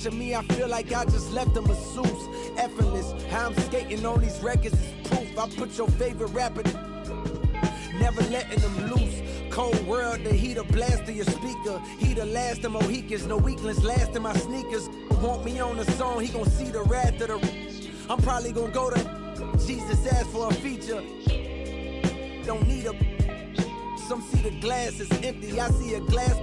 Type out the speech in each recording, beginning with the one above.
To me, I feel like I just left a masseuse. Effortless, how I'm skating on these records is proof. I put your favorite rapper, never letting them loose. Cold world, the heater blast to your speaker. He the last of Mohicans, no weaklings last in my sneakers. Want me on the song, he gon' see the wrath of the. I'm probably gon' go to Jesus asked for a feature. Don't need a. Some see the glass is empty, I see a glass.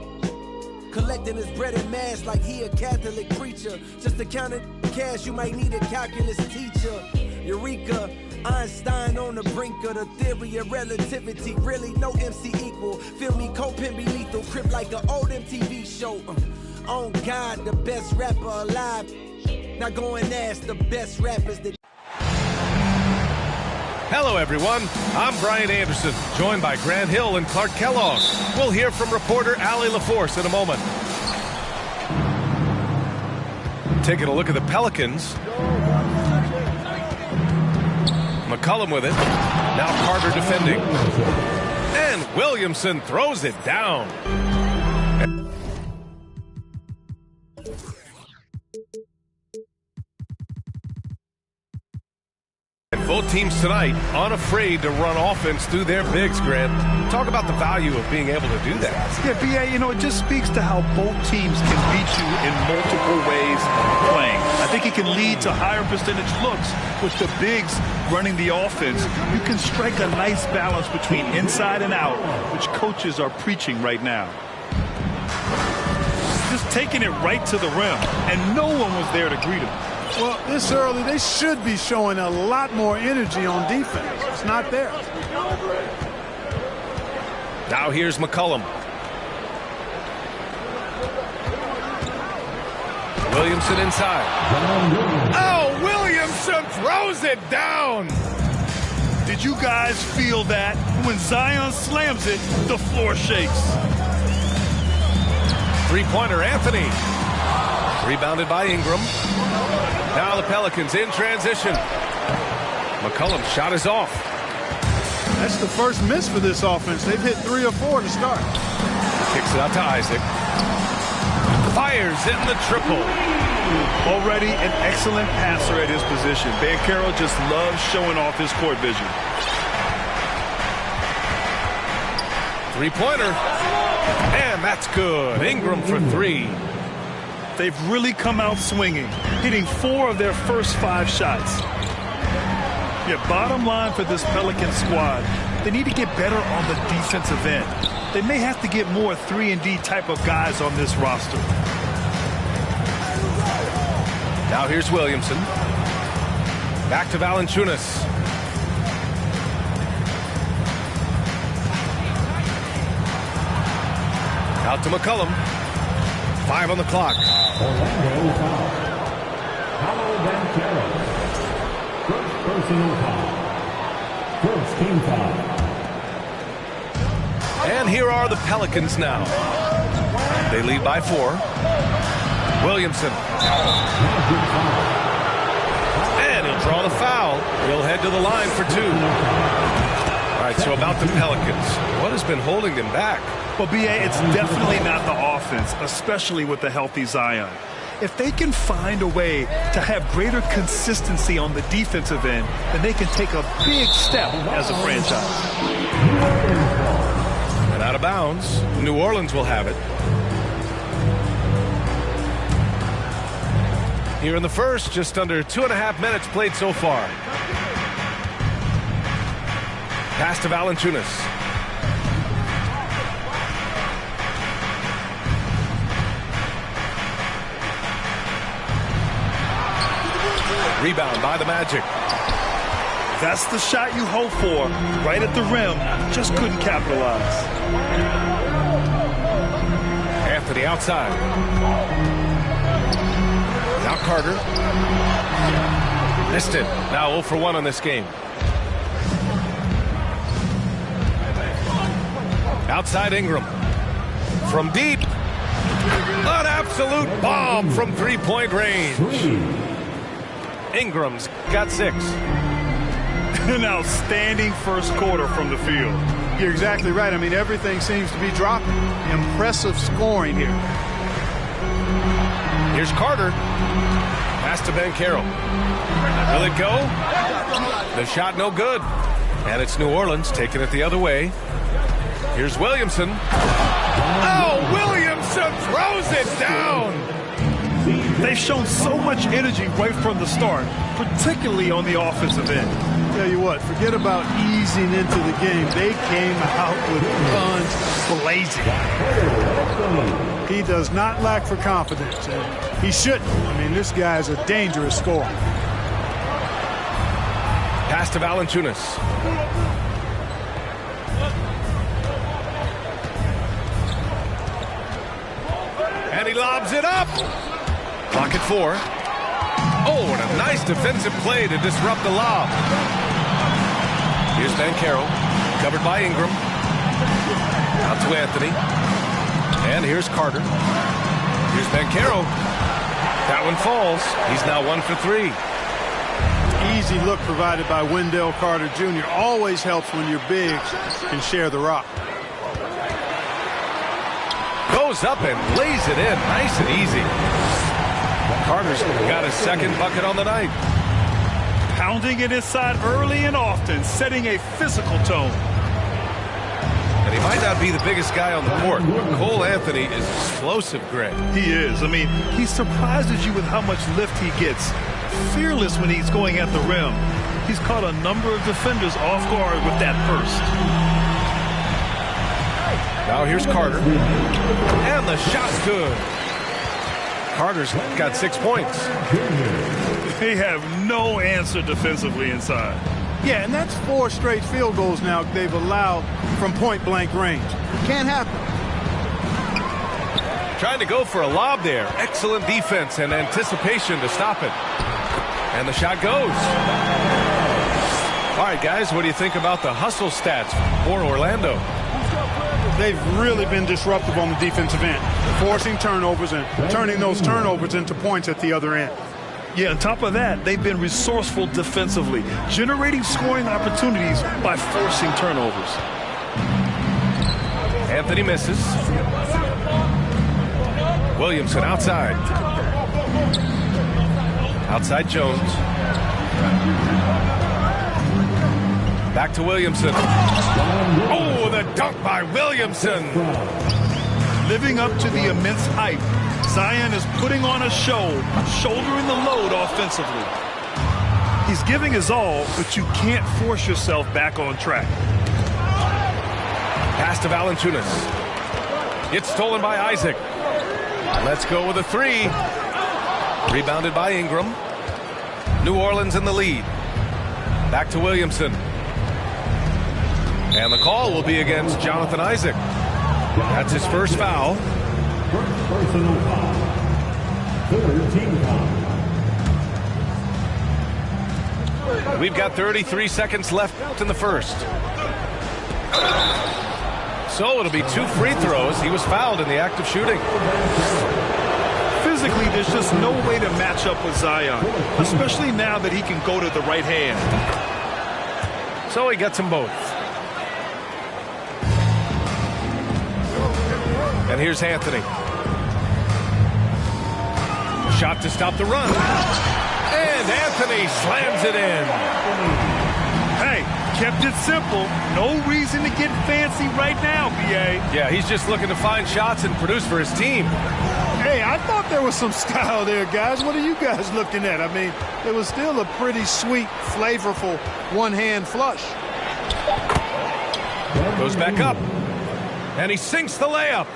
Collecting his bread and mash like he a Catholic preacher. Just to count it cash, you might need a calculus teacher. Eureka, Einstein on the brink of the theory of relativity. Really, no MC equal. Feel me, co-pin be lethal. Crip like an old MTV show. On God, the best rapper alive. Now go and ask the best rappers that. Hello, everyone. I'm Brian Anderson, joined by Grant Hill and Clark Kellogg. We'll hear from reporter Allie LaForce in a moment. Taking a look at the Pelicans. McCollum with it. Now Carter defending. And Williamson throws it down. Both teams tonight unafraid to run offense through their bigs, Grant. Talk about the value of being able to do that. Yeah, B.A., it just speaks to how both teams can beat you in multiple ways playing. I think it can lead to higher percentage looks with the bigs running the offense. You can strike a nice balance between inside and out, which coaches are preaching right now. Just taking it right to the rim, and no one was there to greet him. Well, this early, they should be showing a lot more energy on defense. It's not there. Now here's McCollum. Williamson inside. Oh, Williamson throws it down. Did you guys feel that? When Zion slams it, the floor shakes. Three-pointer, Anthony. Rebounded by Ingram. Now the Pelicans in transition. McCollum's shot is off. That's the first miss for this offense. They've hit 3 or 4 to start. Kicks it out to Isaac. Fires in the triple. Already an excellent passer at his position. Banchero just loves showing off his court vision. Three-pointer. And that's good. Ingram for 3. They've really come out swinging, hitting 4 of their first 5 shots. Yeah, bottom line for this Pelican squad, they need to get better on the defensive end. They may have to get more 3-and-D type of guys on this roster. Now here's Williamson. Back to Valanciunas. Out to McCollum. 5 on the clock. Orlando foul. Paolo Banchero. First personal foul. First team foul. And here are the Pelicans now. They lead by 4. Williamson. And he'll draw the foul. He'll head to the line for 2. All right, so about the Pelicans. What has been holding them back? Well, B.A., it's definitely not the offense, especially with the healthy Zion. If they can find a way to have greater consistency on the defensive end, then they can take a big step as a franchise. And out of bounds, New Orleans will have it. Here in the first, just under 2.5 minutes played so far. Pass to Valanciunas. Rebound by the Magic. That's the shot you hope for. Right at the rim. Just couldn't capitalize. Anthony outside. Now Carter. Missed it. Now 0 for 1 on this game. Outside Ingram. From deep. An absolute bomb from 3-point range. Ingram's got 6. An outstanding first quarter from the field. You're exactly right. I mean, everything seems to be dropping. Impressive scoring here. Here's Carter. Pass to Banchero. Will it go? The shot no good. And it's New Orleans taking it the other way. Here's Williamson. Oh, Williamson throws it down. They've shown so much energy right from the start, particularly on the offensive end. Tell you what, forget about easing into the game. They came out with guns blazing. He does not lack for confidence, and he shouldn't. I mean, this guy's a dangerous scorer. Pass to Valanciunas. And he lobs it up. Clock at 4. Oh, and a nice defensive play to disrupt the lob. Here's Banchero, covered by Ingram. Out to Anthony. And here's Carter. Here's Banchero. That one falls. He's now 1 for 3. Easy look provided by Wendell Carter Jr. Always helps when your bigs can share the rock. Goes up and lays it in. Nice and easy. Carter's got his second bucket on the night. Pounding it inside early and often, setting a physical tone. And he might not be the biggest guy on the court, but Cole Anthony is explosive, Greg. He is. I mean, he surprises you with how much lift he gets. Fearless when he's going at the rim. He's caught a number of defenders off guard with that burst. Now here's Carter. And the shot's good. Carter's got 6 points. They have no answer defensively inside. Yeah, and that's 4 straight field goals now they've allowed from point-blank range. Can't happen. Trying to go for a lob there. Excellent defense and anticipation to stop it. And the shot goes. All right, guys, what do you think about the hustle stats for Orlando? They've really been disruptive on the defensive end, forcing turnovers and turning those turnovers into points at the other end. Yeah, on top of that, they've been resourceful defensively, generating scoring opportunities by forcing turnovers. Anthony misses. Williamson outside. Outside Jones. Back to Williamson. Oh, the dunk by Williamson. Living up to the immense hype, Zion is putting on a show, shouldering the load offensively. He's giving his all, but you can't force yourself back on track. Pass to Valanciunas. It's stolen by Isaac. Let's go with a 3. Rebounded by Ingram. New Orleans in the lead. Back to Williamson. And the call will be against Jonathan Isaac. That's his first foul. First personal foul. Third team foul. We've got 33 seconds left in the first. So it'll be 2 free throws. He was fouled in the act of shooting. Physically, there's just no way to match up with Zion, especially now that he can go to the right hand. So he gets them both. And here's Anthony. Shot to stop the run. And Anthony slams it in. Hey, kept it simple. No reason to get fancy right now, B.A. Yeah, he's just looking to find shots and produce for his team. Hey, I thought there was some style there, guys. What are you guys looking at? I mean, it was still a pretty sweet, flavorful one-hand flush. Goes back up. And he sinks the layup.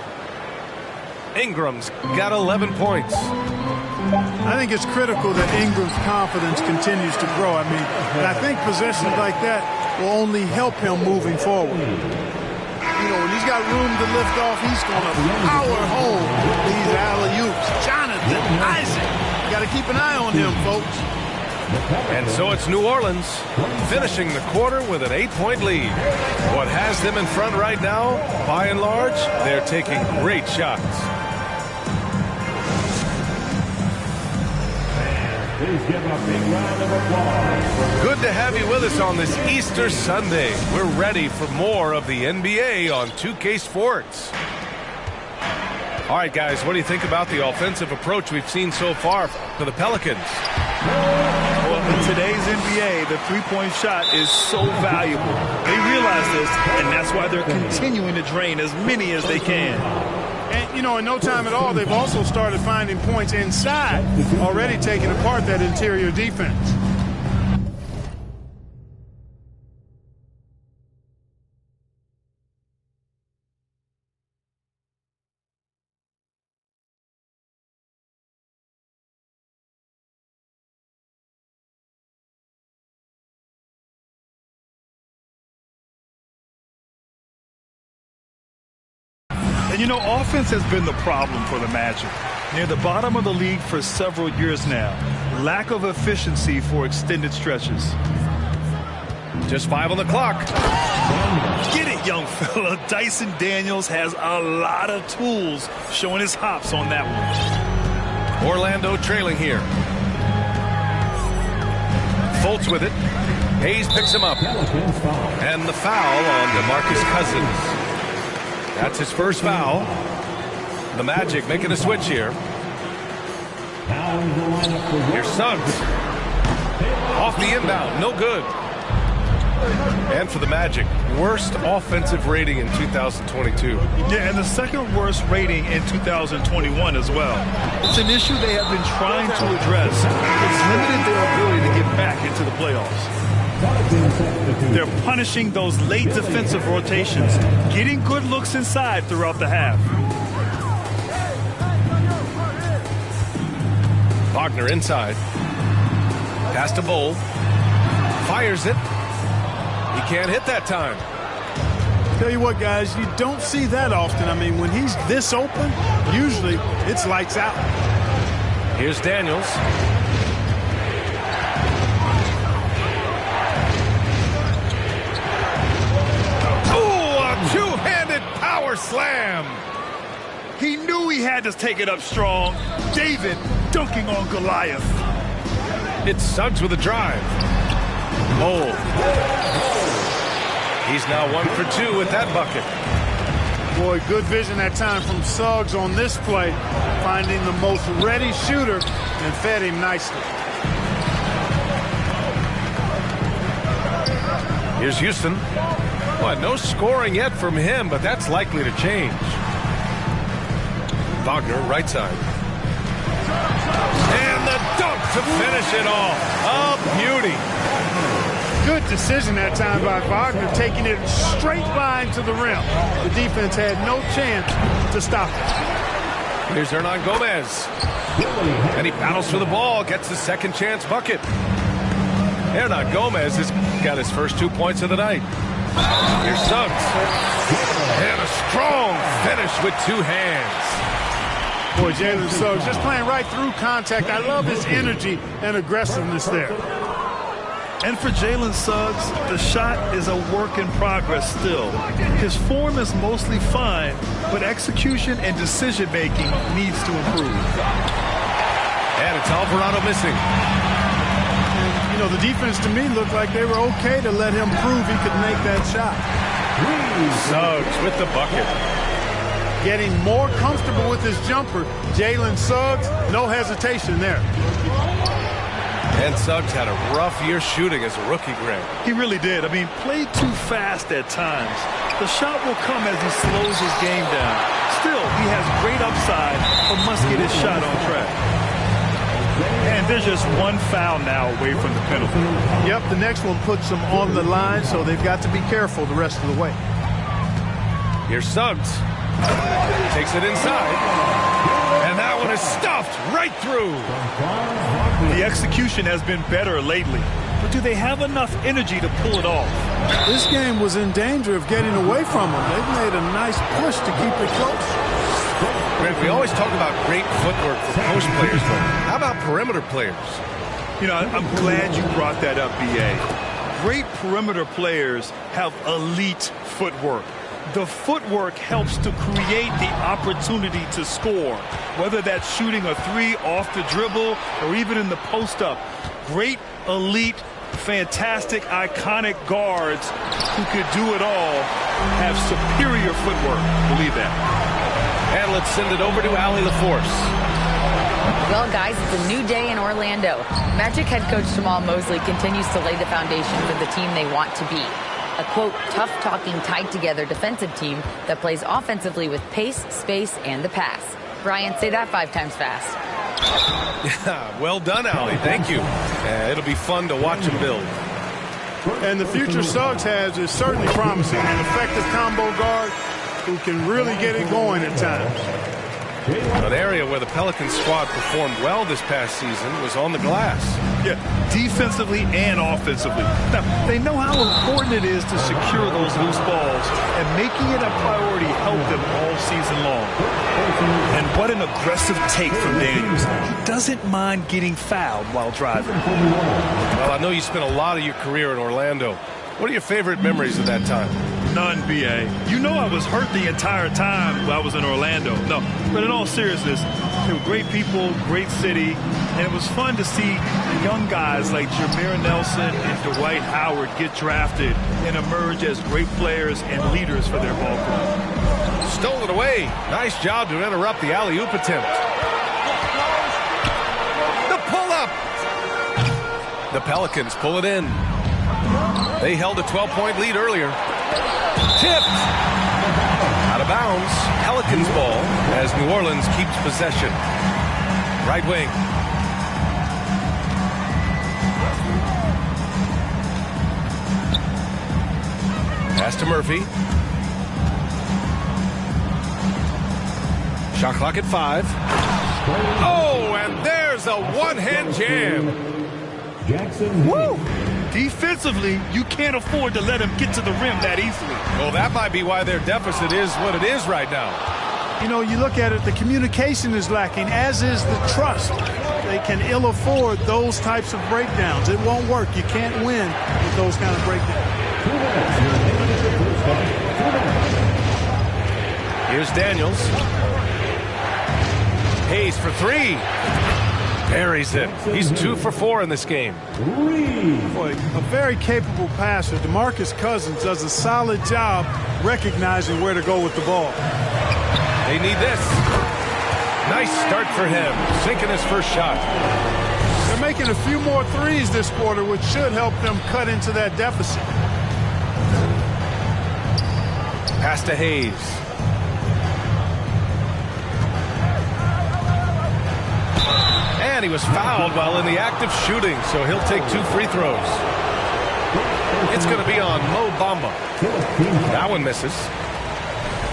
Ingram's got 11 points. I think it's critical that Ingram's confidence continues to grow. I mean, and I think possessions like that will only help him moving forward. You know, when he's got room to lift off, he's going to power home these alley-oops. Jonathan Isaac. Got to keep an eye on him, folks. And so it's New Orleans finishing the quarter with an 8-point lead. What has them in front right now, by and large, they're taking great shots. Please give a big round of applause. Good to have you with us on this Easter Sunday. We're ready for more of the NBA on 2K Sports. All right, guys, what do you think about the offensive approach we've seen so far for the Pelicans? Well, in today's NBA, the three-point shot is so valuable. They realize this, and that's why they're continuing to drain as many as they can. And, you know, in no time at all, they've also started finding points inside, already taking apart that interior defense. And you know, offense has been the problem for the Magic. Near the bottom of the league for several years now. Lack of efficiency for extended stretches. Just 5 on the clock. Get it, young fella. Dyson Daniels has a lot of tools, showing his hops on that one. Orlando trailing here. Fultz with it. Hayes picks him up. And the foul on DeMarcus Cousins. That's his first foul. The Magic making a switch here. Here's Suggs. Off the inbound, no good. And for the Magic, worst offensive rating in 2022. Yeah, and the second worst rating in 2021 as well. It's an issue they have been trying to address. It's limited their ability to get back into the playoffs. They're punishing those late defensive rotations, getting good looks inside throughout the half. Wagner inside. Pass to Bull. Fires it. He can't hit that time. Tell you what, guys, you don't see that often. I mean, when he's this open, usually it's lights out. Here's Daniels. Two-handed power slam. He knew he had to take it up strong. David dunking on Goliath. It's Suggs with a drive. Oh. He's now 1 for 2 with that bucket. Boy, good vision that time from Suggs on this play, finding the most ready shooter and fed him nicely. Here's Houston. Well, no scoring yet from him, but that's likely to change. Wagner, right side. And the dunk to finish it off. A beauty. Good decision that time by Wagner, taking it straight line to the rim. The defense had no chance to stop it. Here's Hernan Gomez. And he battles for the ball, gets his second chance bucket. Hernan Gomez has got his first 2 points of the night. Here's Suggs. And a strong finish with 2 hands. Boy, Jalen Suggs just playing right through contact. I love his energy and aggressiveness there. And for Jalen Suggs, the shot is a work in progress still. His form is mostly fine, but execution and decision-making needs to improve. And it's Alvarado missing. You know, the defense to me looked like they were okay to let him prove he could make that shot. Suggs with the bucket. Getting more comfortable with his jumper. Jalen Suggs, no hesitation there. And Suggs had a rough year shooting as a rookie, Greg. He really did. I mean, played too fast at times. The shot will come as he slows his game down. Still, he has great upside, but must get his shot on track. And there's just one foul now away from the penalty. Yep, the next one puts them on the line, so they've got to be careful the rest of the way. Here's Suggs. Takes it inside. And that one is stuffed right through. The execution has been better lately, but do they have enough energy to pull it off? This game was in danger of getting away from them. They've made a nice push to keep it close. Greg, we always talk about great footwork for post players, but how about perimeter players? You know, I'm glad you brought that up, B.A. Great perimeter players have elite footwork. The footwork helps to create the opportunity to score, whether that's shooting a 3 off the dribble or even in the post-up. Great, elite, fantastic, iconic guards who could do it all have superior footwork. Believe that. And let's send it over to Allie LaForce. Well, guys, it's a new day in Orlando. Magic head coach Jamal Mosley continues to lay the foundation for the team they want to be. A, quote, tough-talking, tied-together defensive team that plays offensively with pace, space, and the pass. Brian, say that 5 times fast. Yeah, well done, Allie. Thank you. It'll be fun to watch them build. And the future Suggs has is certainly promising. An effective combo guard who can really get it going at times. An area where the Pelicans squad performed well this past season was on the glass. Yeah, defensively and offensively. Now, they know how important it is to secure those loose balls, and making it a priority helped them all season long. And what an aggressive take from Daniels. He doesn't mind getting fouled while driving. Well, I know you spent a lot of your career in Orlando. What are your favorite memories of that time? None, B.A. You know I was hurt the entire time while I was in Orlando. No, but in all seriousness, they were great people, great city, and it was fun to see young guys like Jameer Nelson and Dwight Howard get drafted and emerge as great players and leaders for their ball club. Stole it away. Nice job to interrupt the alley-oop attempt. The pull-up. The Pelicans pull it in. They held a 12-point lead earlier. Tipped. Out of bounds. Pelicans ball as New Orleans keeps possession. Right wing. Pass to Murphy. Shot clock at 5. Oh, and there's a one-hand jam. Jackson. Woo! Defensively, you can't afford to let him get to the rim that easily. Well, that might be why their deficit is what it is right now. You know, you look at it, the communication is lacking, as is the trust. They can ill afford those types of breakdowns. It won't work. You can't win with those kind of breakdowns. Here's Daniels. Hayes for 3. Buries it. He's 2 for 4 in this game. Boy, a very capable passer. DeMarcus Cousins does a solid job recognizing where to go with the ball. They need this. Nice start for him. Sinking his first shot. They're making a few more threes this quarter, which should help them cut into that deficit. Pass to Hayes. And he was fouled while in the act of shooting, so he'll take 2 free throws. It's going to be on Mo Bamba. That one misses.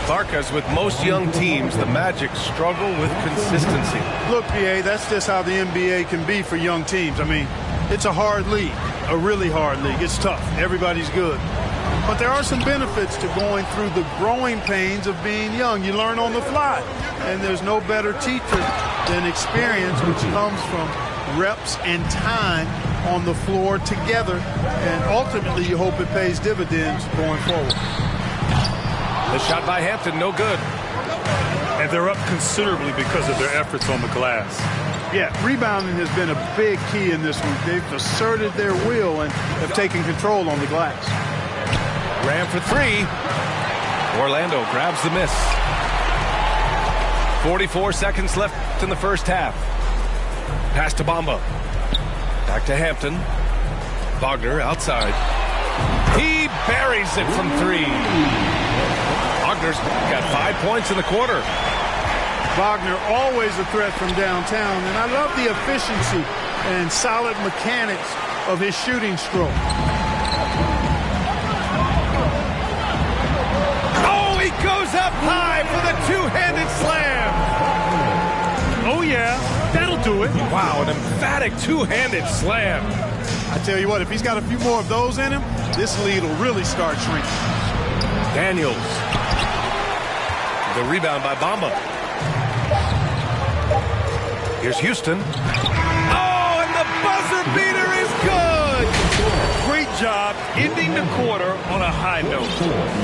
Clark, as with most young teams, the Magic struggle with consistency. Look, PA, that's just how the NBA can be for young teams. I mean, it's a hard league, a really hard league. It's tough. Everybody's good. But there are some benefits to going through the growing pains of being young. You learn on the fly. And there's no better teacher than experience, which comes from reps and time on the floor together. And ultimately, you hope it pays dividends going forward. The shot by Hampton, no good. And they're up considerably because of their efforts on the glass. Yeah, rebounding has been a big key in this week. They've asserted their will and have taken control on the glass. Ram for 3. Orlando grabs the miss. 44 seconds left in the first half. Pass to Bamba. Back to Hampton. Wagner outside. He buries it from 3. Wagner's got 5 points in the quarter. Wagner always a threat from downtown, and I love the efficiency and solid mechanics of his shooting stroke. Oh, he goes up high for the two-handed slam. Oh, yeah, that'll do it. Wow, an emphatic two-handed slam. I tell you what, if he's got a few more of those in him, this lead will really start shrinking. Daniels. The rebound by Bamba. Here's Houston. Oh, and the buzzer beater is good. Great job ending the quarter on a high note.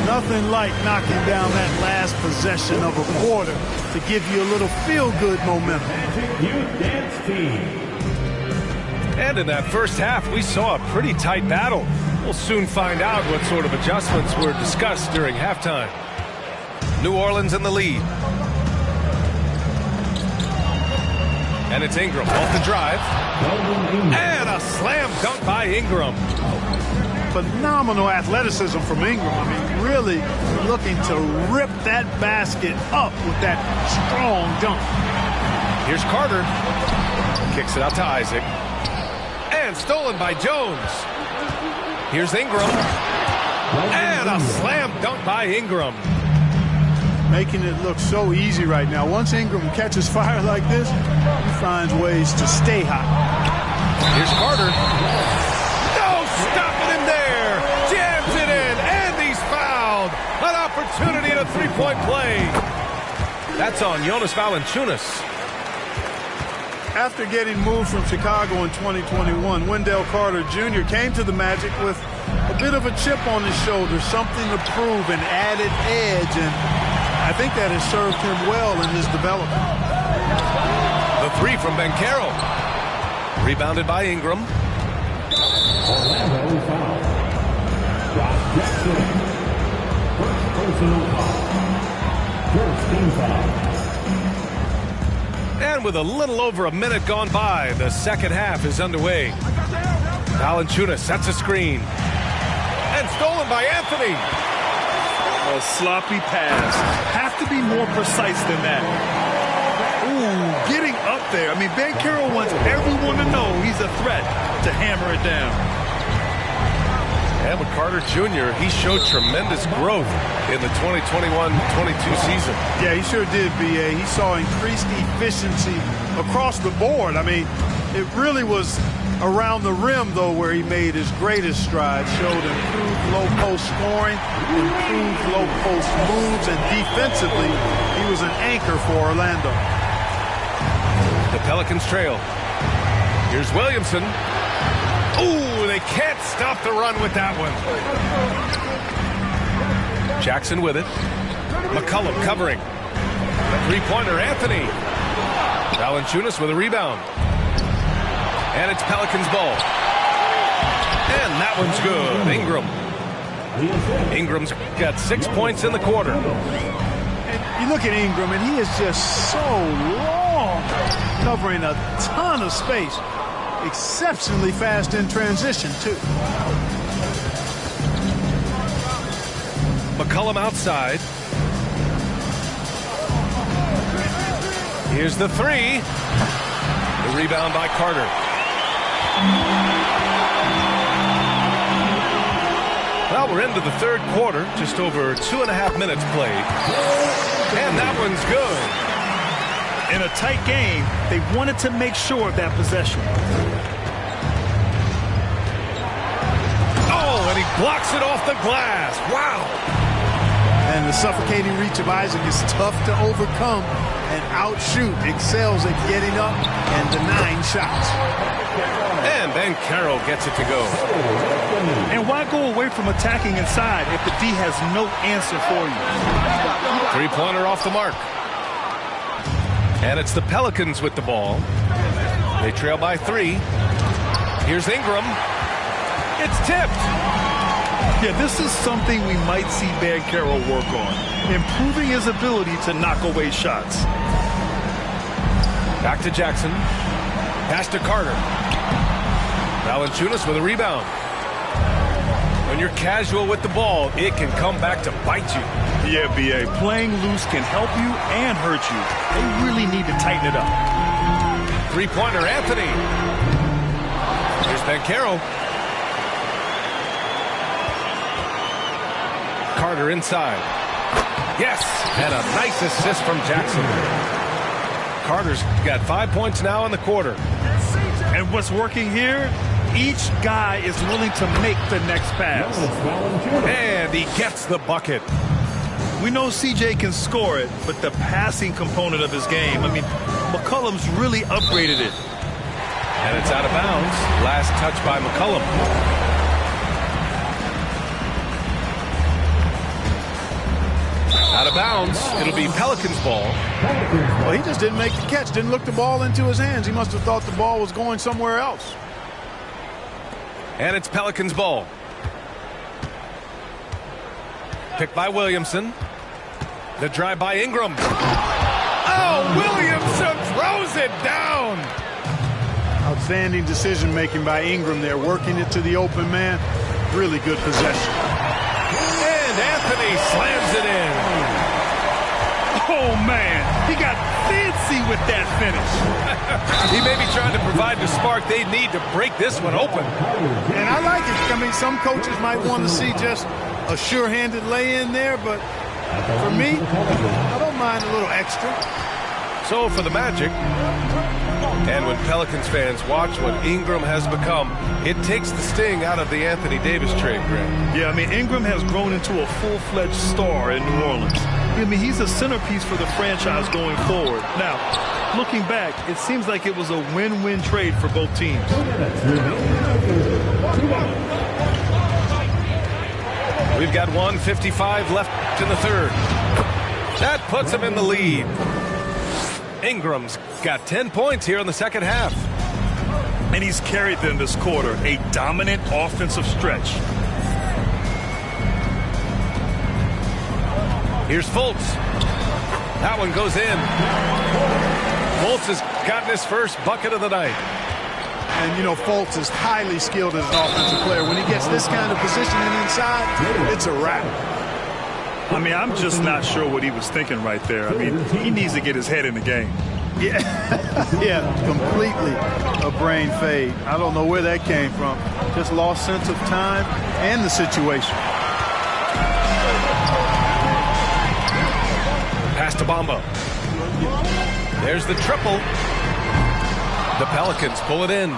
Nothing like knocking down that last possession of a quarter to give you a little feel-good momentum. Youth Dance Team. And in that first half, we saw a pretty tight battle. We'll soon find out what sort of adjustments were discussed during halftime. New Orleans in the lead. And it's Ingram off the drive. And a slam dunk by Ingram. Phenomenal athleticism from Ingram. I mean, really looking to rip that basket up with that strong dunk. Here's Carter. Kicks it out to Isaac. And stolen by Jones. Here's Ingram. And a slam dunk by Ingram. Making it look so easy right now. Once Ingram catches fire like this, he finds ways to stay hot. Here's Carter. No stopping him there. Jams it in, and he's fouled. An opportunity at a three-point play. That's on Jonas Valanciunas. After getting moved from Chicago in 2021, Wendell Carter Jr. came to the Magic with a bit of a chip on his shoulder, something to prove, an added edge, and I think that has served him well in his development. The three from Banchero. Rebounded by Ingram. Orlando foul. Josh Jackson. First personal foul. First team foul. And with a little over a minute gone by, the second half is underway. Valanciunas sets a screen. And stolen by Anthony. A sloppy pass. Have to be more precise than that. Ooh, getting up there. I mean, Banchero wants everyone to know he's a threat to hammer it down. And with Carter Jr., he showed tremendous growth in the 2021-22 season. Yeah, he sure did, B.A. He saw increased efficiency across the board. I mean, it really was around the rim, though, where he made his greatest strides. Showed improved low-post scoring, improved low-post moves, and defensively, he was an anchor for Orlando. The Pelicans trail. Here's Williamson. Ooh, they can't stop the run with that one. Jackson with it. McCollum covering. The three-pointer, Anthony. Valanciunas with a rebound. And it's Pelicans ball. And that one's good. Ingram. Ingram's got 6 points in the quarter. And you look at Ingram, and he is just so long, covering a ton of space. Exceptionally fast in transition, too. McCollum outside. Here's the three. The rebound by Carter. Well, we're into the third quarter. Just over 2.5 minutes played. And that one's good. In a tight game, they wanted to make sure of that possession. Oh, and he blocks it off the glass. Wow. And the suffocating reach of Isaac is tough to overcome and outshoot. Excels at getting up and denying shots. And Banchero gets it to go. And why go away from attacking inside if the D has no answer for you? Three-pointer off the mark. And it's the Pelicans with the ball. They trail by 3. Here's Ingram. It's tipped. Yeah, this is something we might see Banchero work on. Improving his ability to knock away shots. Back to Jackson. Pass to Carter. Valanciunas with a rebound. When you're casual with the ball, it can come back to bite you. Yeah, B.A. Playing loose can help you and hurt you. They really need to tighten it up. Three-pointer, Anthony. Here's Banchero. Carter inside. Yes, and a nice assist from Jackson. Carter's got 5 points now in the quarter. And what's working here? Each guy is willing to make the next pass. And he gets the bucket. We know CJ can score it, but the passing component of his game, I mean, McCollum's really upgraded it. And it's out of bounds. Last touch by McCollum. Out of bounds. It'll be Pelicans ball. Well, he just didn't make the catch, didn't look the ball into his hands. He must have thought the ball was going somewhere else. And it's Pelicans ball. Picked by Williamson. The drive by Ingram. Oh, Williamson Wilson throws it down. Outstanding decision-making by Ingram there, working it to the open man. Really good possession. And Anthony slams it in. Oh, man. He got fancy with that finish. He may be trying to provide the spark they need to break this one open. And I like it. I mean, some coaches might want to see just a sure-handed lay-in there, but for me, I don't mind a little extra. So for the Magic, and when Pelicans fans watch what Ingram has become, it takes the sting out of the Anthony Davis trade, Grant. Yeah, I mean, Ingram has grown into a full-fledged star in New Orleans. I mean, he's a centerpiece for the franchise going forward. Now, looking back, it seems like it was a win-win trade for both teams. We've got 1:55 left in the third. That puts him in the lead. Ingram's got 10 points here in the second half. And he's carried them this quarter, a dominant offensive stretch. Here's Fultz. That one goes in. Fultz has gotten his first bucket of the night. And, you know, Fultz is highly skilled as an offensive player. When he gets this kind of positioning inside, it's a wrap. I mean, I'm just not sure what he was thinking right there. I mean, he needs to get his head in the game. Yeah, yeah, completely a brain fade. I don't know where that came from. Just lost sense of time and the situation. Pass to Bamba. There's the triple. The Pelicans pull it in.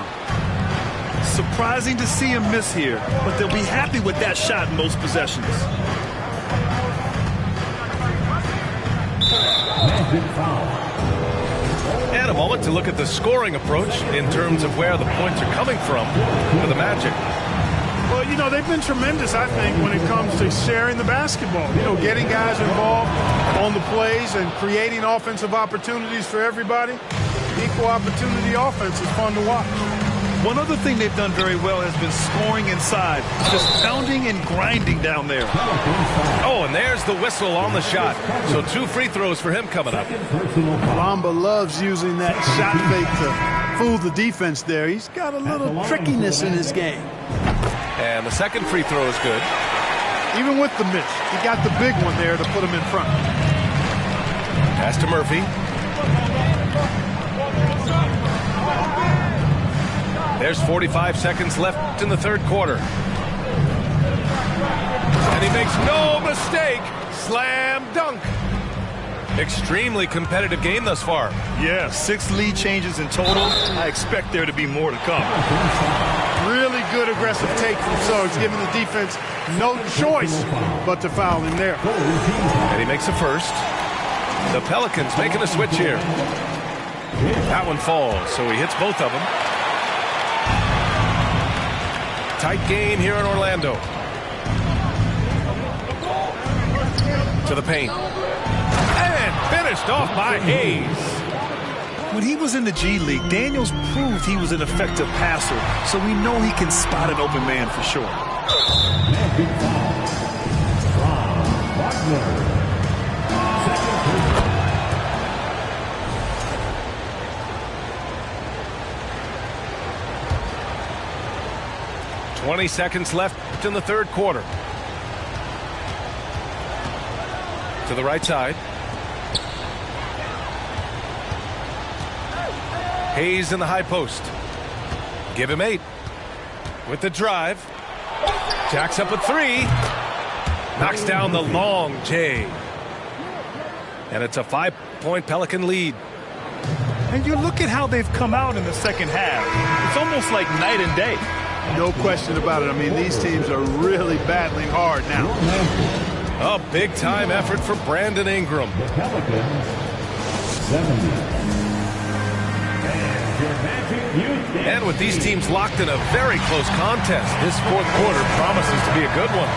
Surprising to see him miss here, but they'll be happy with that shot in most possessions. And a moment to look at the scoring approach in terms of where the points are coming from for the Magic. Well, you know, they've been tremendous, I think, when it comes to sharing the basketball. You know, getting guys involved on the plays and creating offensive opportunities for everybody. Equal opportunity offense is fun to watch. One other thing they've done very well has been scoring inside, just pounding and grinding down there. Oh, and there's the whistle on the shot. So 2 free throws for him coming up. Bamba loves using that shot fake to fool the defense there. He's got a little trickiness in his game. And the second free throw is good. Even with the miss, he got the big one there to put him in front. Pass to Murphy. There's 45 seconds left in the third quarter. And he makes no mistake. Slam dunk. Extremely competitive game thus far. Yeah, 6 lead changes in total. I expect there to be more to come. Really good aggressive take from Suggs, giving the defense no choice but to foul him there. And he makes a first. The Pelicans making a switch here. That one falls, so he hits both of them. Tight game here in Orlando. To the paint. And finished off by Hayes. When he was in the G League, Daniels proved he was an effective passer, so we know he can spot an open man for sure. Wagner. 20 seconds left in the third quarter. To the right side. Hayes in the high post. Give him 8. With the drive. Jacks up a 3. Knocks down the long J. And it's a 5-point Pelican lead. And you look at how they've come out in the second half. It's almost like night and day. No question about it. I mean, these teams are really battling hard now. A big-time effort for Brandon Ingram. The Pelicans, 70. And with these teams locked in a very close contest, this fourth quarter promises to be a good one.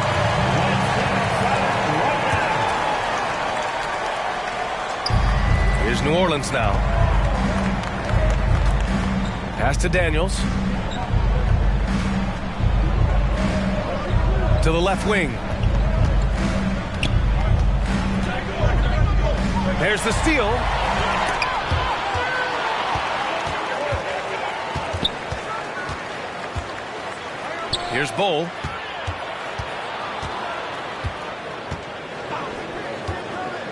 Here's New Orleans now. Pass to Daniels. To the left wing. There's the steal. Here's Bull.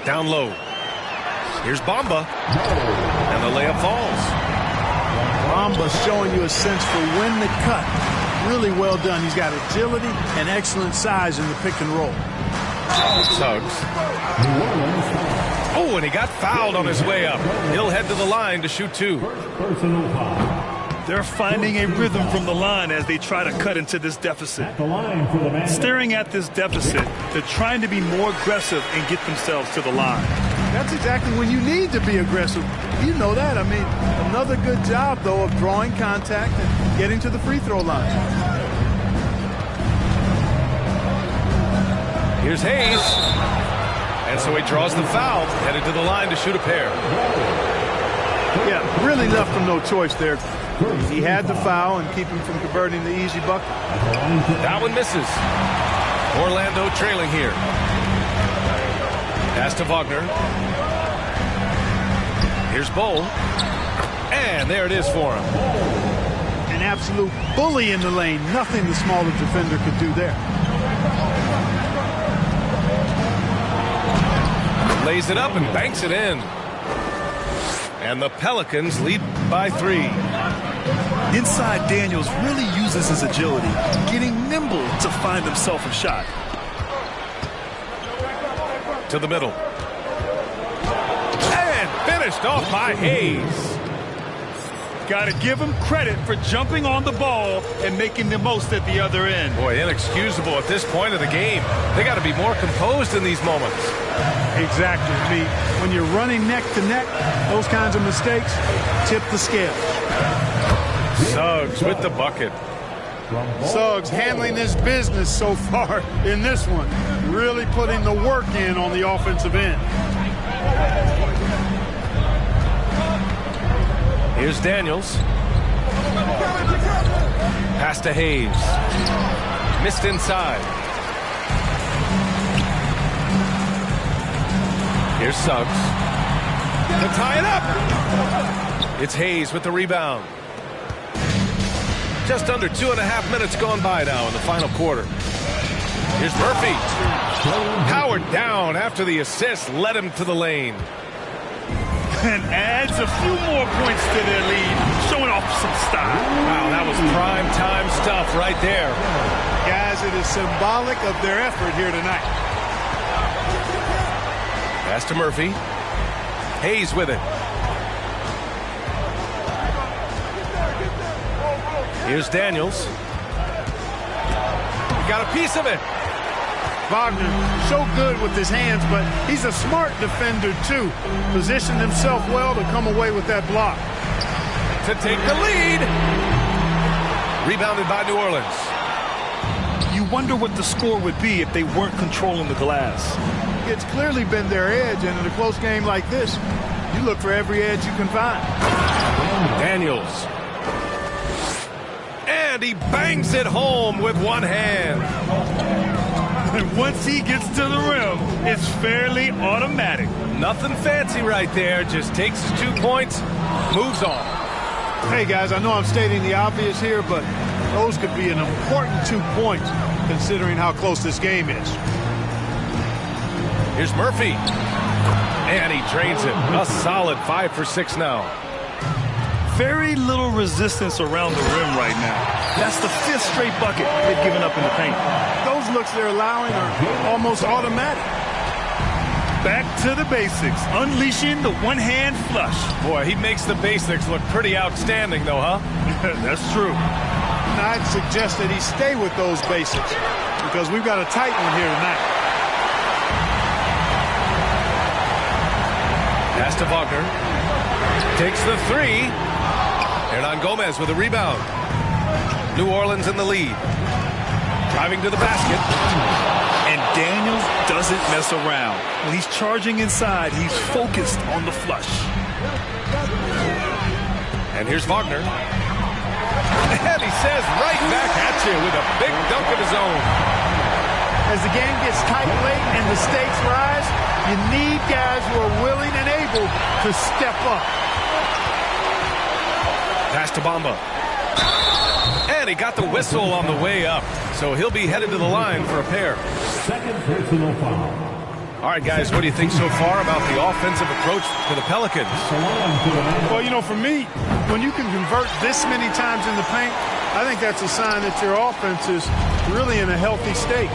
Down low. Here's Bamba. And the layup falls. Bamba showing you a sense for when to cut. Really well done. He's got agility and excellent size in the pick and roll. Suggs. Oh, and he got fouled on his way up. He'll head to the line to shoot 2. They're finding a rhythm from the line as they try to cut into this deficit. Staring at this deficit, they're trying to be more aggressive and get themselves to the line. That's exactly when you need to be aggressive. You know that. I mean, another good job, though, of drawing contact and getting to the free throw line. Here's Hayes. And so he draws the foul, headed to the line to shoot a pair. Yeah, really left him no choice there. He had the foul and keep him from converting the easy bucket. That one misses. Orlando trailing here. Pass to Wagner. Here's Bull. And there it is for him. An absolute bully in the lane. Nothing the smaller defender could do there. Lays it up and banks it in. And the Pelicans lead by 3. Inside, Daniels really uses his agility, getting nimble to find himself a shot. To the middle. And finished off by Hayes. Got to give him credit for jumping on the ball and making the most at the other end. Boy, inexcusable at this point of the game. They got to be more composed in these moments. Exactly. I mean, when you're running neck to neck, those kinds of mistakes tip the scale. Suggs with the bucket. Suggs handling this business so far in this one. Really putting the work in on the offensive end. Here's Daniels. Pass to Hayes. Missed inside. Here's Suggs. To tie it up. It's Hayes with the rebound. Just under 2.5 minutes gone by now in the final quarter. Here's Murphy. Powered down after the assist led him to the lane. And adds a few more points to their lead, showing off some style. Wow, that was prime time stuff right there. Guys, it is symbolic of their effort here tonight. Pass to Murphy. Hayes with it. Here's Daniels. Got a piece of it. Wagner, so good with his hands, but he's a smart defender, too. Positioned himself well to come away with that block. To take the lead. Rebounded by New Orleans. You wonder what the score would be if they weren't controlling the glass. It's clearly been their edge, and in a close game like this, you look for every edge you can find. Daniels. And he bangs it home with one hand. And once he gets to the rim, it's fairly automatic. Nothing fancy right there. Just takes his 2 points, moves on. Hey, guys, I know I'm stating the obvious here, but those could be an important 2 points considering how close this game is. Here's Murphy. And he drains it. A solid 5 for 6 now. Very little resistance around the rim right now. That's the 5th straight bucket they've given up in the paint. Those looks they're allowing are almost automatic. Back to the basics, unleashing the one-hand flush. Boy, he makes the basics look pretty outstanding, though, huh? That's true. And I'd suggest that he stay with those basics because we've got a tight one here tonight. Pass to Wagner. Takes the 3. Hernan Gomez with a rebound. New Orleans in the lead. Driving to the basket. And Daniels doesn't mess around. When he's charging inside, he's focused on the flush. And here's Wagner. And he says right back at you with a big dunk of his own. As the game gets tight late and the stakes rise, you need guys who are willing and able to step up. Pass to Bamba. And And he got the whistle on the way up, so he'll be headed to the line for a pair. Second personal foul. All right, guys, what do you think so far about the offensive approach for the Pelicans? Well, you know, for me, when you can convert this many times in the paint, I think that's a sign that your offense is really in a healthy state.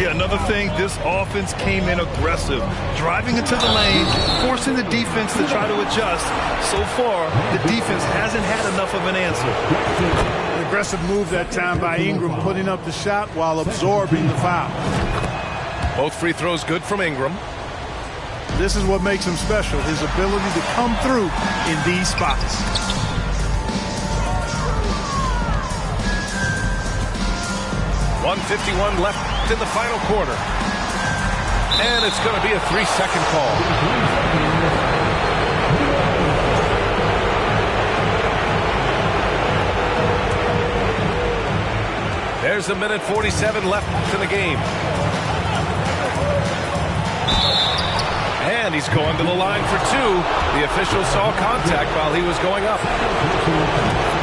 Yeah, another thing, this offense came in aggressive, driving into the lane, forcing the defense to try to adjust. So far, the defense hasn't had enough of an answer. An aggressive move that time by Ingram, putting up the shot while absorbing the foul. Both free throws good from Ingram. This is what makes him special, his ability to come through in these spots. .151 left in the final quarter. And it's going to be a 3-second call. There's a minute 47 left in the game. And he's going to the line for two. The official saw contact while he was going up.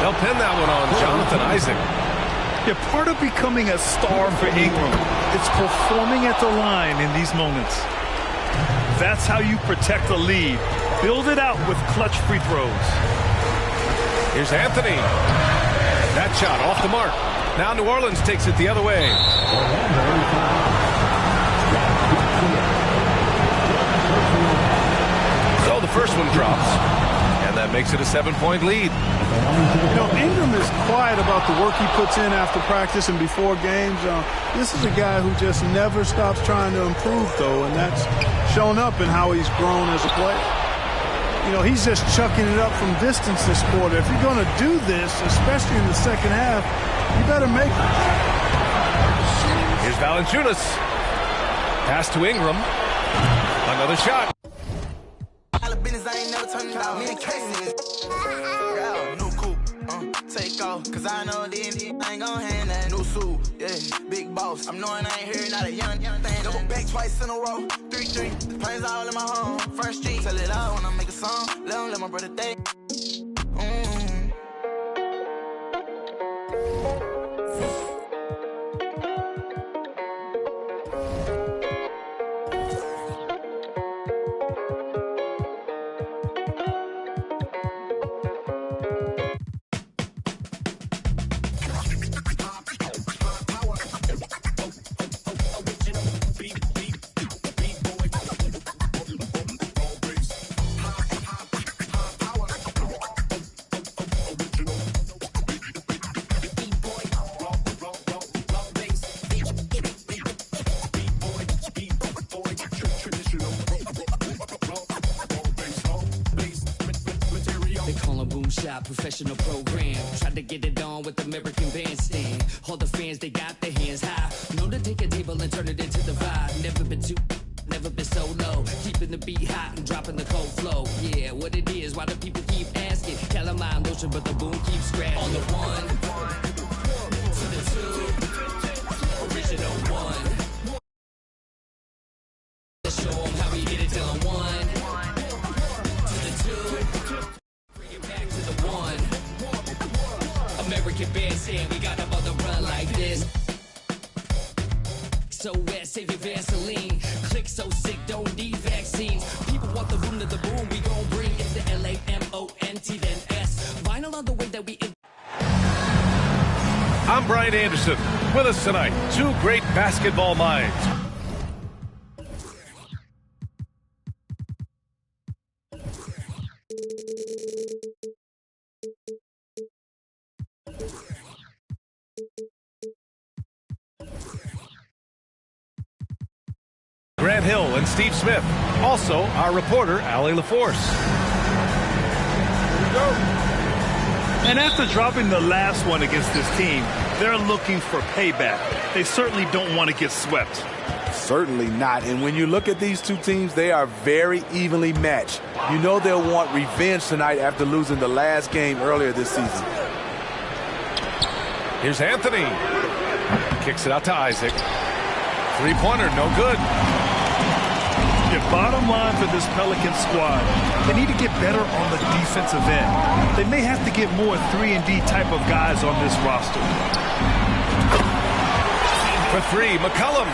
They'll pin that one on Jonathan Isaac. Yeah, part of becoming a star for Ingram, it's performing at the line in these moments. That's how you protect a lead. Build it out with clutch free throws. Here's Anthony. That shot off the mark. Now New Orleans takes it the other way. So the first one drops, and that makes it a 7-point lead. You know, Ingram is quiet about the work he puts in after practice and before games. This is a guy who just never stops trying to improve, though, and that's shown up in how he's grown as a player. You know, he's just chucking it up from distance this quarter. If you're going to do this, especially in the second half, you better make it. Here's Valanciunas. Pass to Ingram. Another shot. Take off, cause I know this ain't gon' hand that new suit, yeah, big boss. I'm knowing I ain't here, not a young thing. Double back twice in a row, 3-3. The planes all in my home, First Street. Tell it all when I make a song, let my brother think. Professional program, tried to get it on with American Bandstand. All the fans, they got their hands high. Know to take a table and turn it into the vibe. Never been too, never been so low. Keeping the beat hot and dropping the cold flow. Yeah, what it is, why do people keep asking? Calamine lotion, but the boom keeps scratching. On the one, to the two, original one. Let's show them how we did it till I'm one. To the two. American Bandstand, we got them on the run like this. So wet, save your Vaseline. Click so sick, don't need vaccines. People want the boom to the boom, we gon' bring it to LAMONT, then S. Vinyl on the way that we... I'm Brian Anderson. With us tonight, two great basketball minds. Grant Hill and Steve Smith. Also, our reporter, Allie LaForce. Here we go. And after dropping the last one against this team, they're looking for payback. They certainly don't want to get swept. Certainly not. And when you look at these two teams, they are very evenly matched. You know they'll want revenge tonight after losing the last game earlier this season. Here's Anthony. Kicks it out to Isaac. Three-pointer, no good. The bottom line for this Pelican squad, they need to get better on the defensive end. They may have to get more 3-and-D type of guys on this roster. For three, McCollum.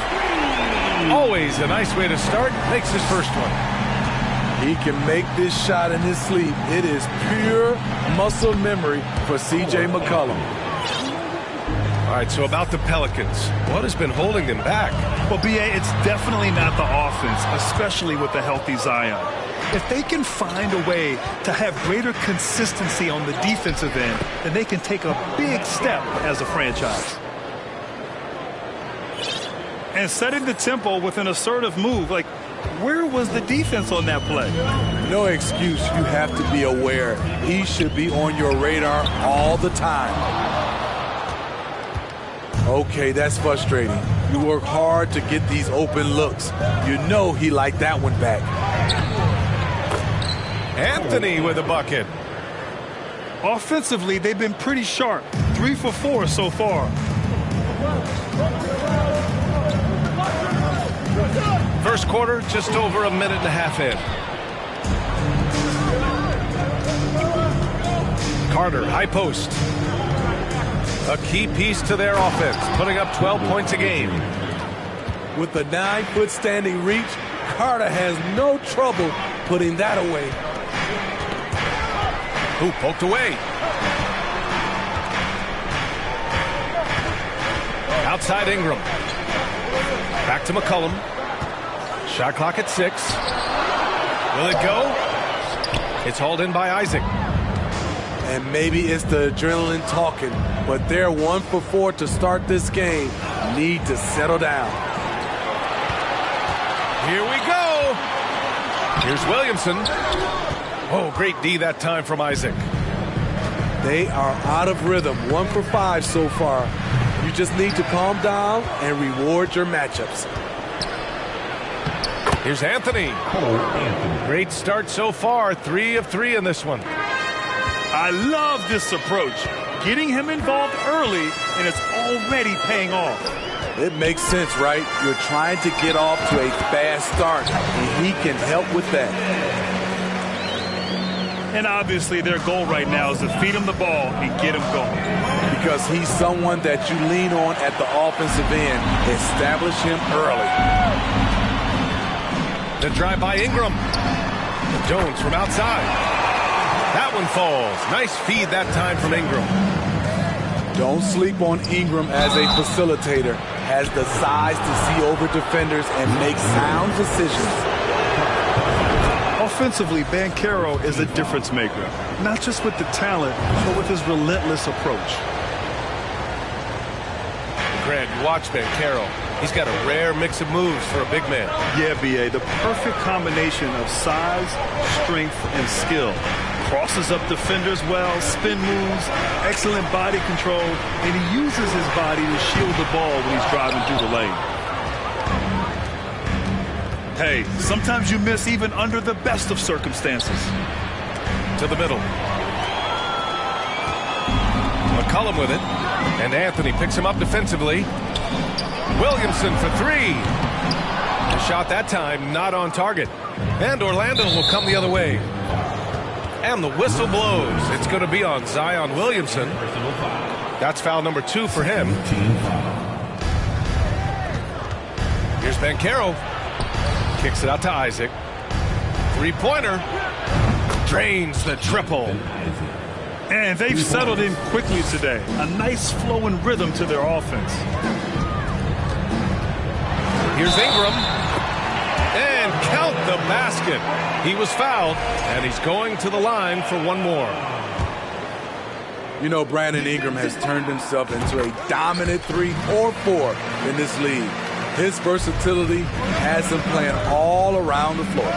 Always a nice way to start. Makes his first one. He can make this shot in his sleep. It is pure muscle memory for C.J. McCollum. All right, so about the Pelicans, what has been holding them back? Well, B.A., it's definitely not the offense, especially with the healthy Zion. If they can find a way to have greater consistency on the defensive end, then they can take a big step as a franchise. And setting the tempo with an assertive move, like, where was the defense on that play? No excuse. You have to be aware. He should be on your radar all the time. Okay, that's frustrating. You work hard to get these open looks. You know he liked that one back. Anthony with a bucket. Offensively, they've been pretty sharp. 3 for 4 so far. First quarter, just over a minute and a half in. Carter, high post. A key piece to their offense, putting up 12 points a game. With the 9-foot standing reach, Carter has no trouble putting that away. Ooh, poked away. Outside Ingram. Back to McCollum. Shot clock at 6. Will it go? It's hauled in by Isaac. And maybe it's the adrenaline talking, but they're 1 for 4 to start this game. Need to settle down. Here we go. Here's Williamson. Oh, great D that time from Isaac. They are out of rhythm. 1 for 5 so far. You just need to calm down and reward your matchups. Here's Anthony. Great start so far. 3 of 3 in this one. I love this approach. Getting him involved early, and it's already paying off. It makes sense, right? You're trying to get off to a fast start, and he can help with that. And obviously their goal right now is to feed him the ball and get him going. Because he's someone that you lean on at the offensive end. Establish him early. The drive by Ingram. Jones from outside. That one falls. Nice feed that time from Ingram. Don't sleep on Ingram as a facilitator. Has the size to see over defenders and make sound decisions. Offensively, Banchero is a difference maker. Not just with the talent, but with his relentless approach. Grant, you watch Banchero. He's got a rare mix of moves for a big man. Yeah, B.A., the perfect combination of size, strength, and skill. Crosses up defenders well, spin moves, excellent body control, and he uses his body to shield the ball when he's driving through the lane. Hey, sometimes you miss even under the best of circumstances. To the middle. McCollum with it, and Anthony picks him up defensively. Williamson for 3. The shot that time not on target. And Orlando will come the other way. And the whistle blows. It's going to be on Zion Williamson. That's foul number 2 for him. Here's Banchero. Kicks it out to Isaac. 3-pointer. Drains the triple. And they've settled in quickly today. A nice flow and rhythm to their offense. Here's Ingram. And count the basket. He was fouled, and he's going to the line for one more. You know, Brandon Ingram has turned himself into a dominant 3 or 4 in this league. His versatility has him playing all around the floor.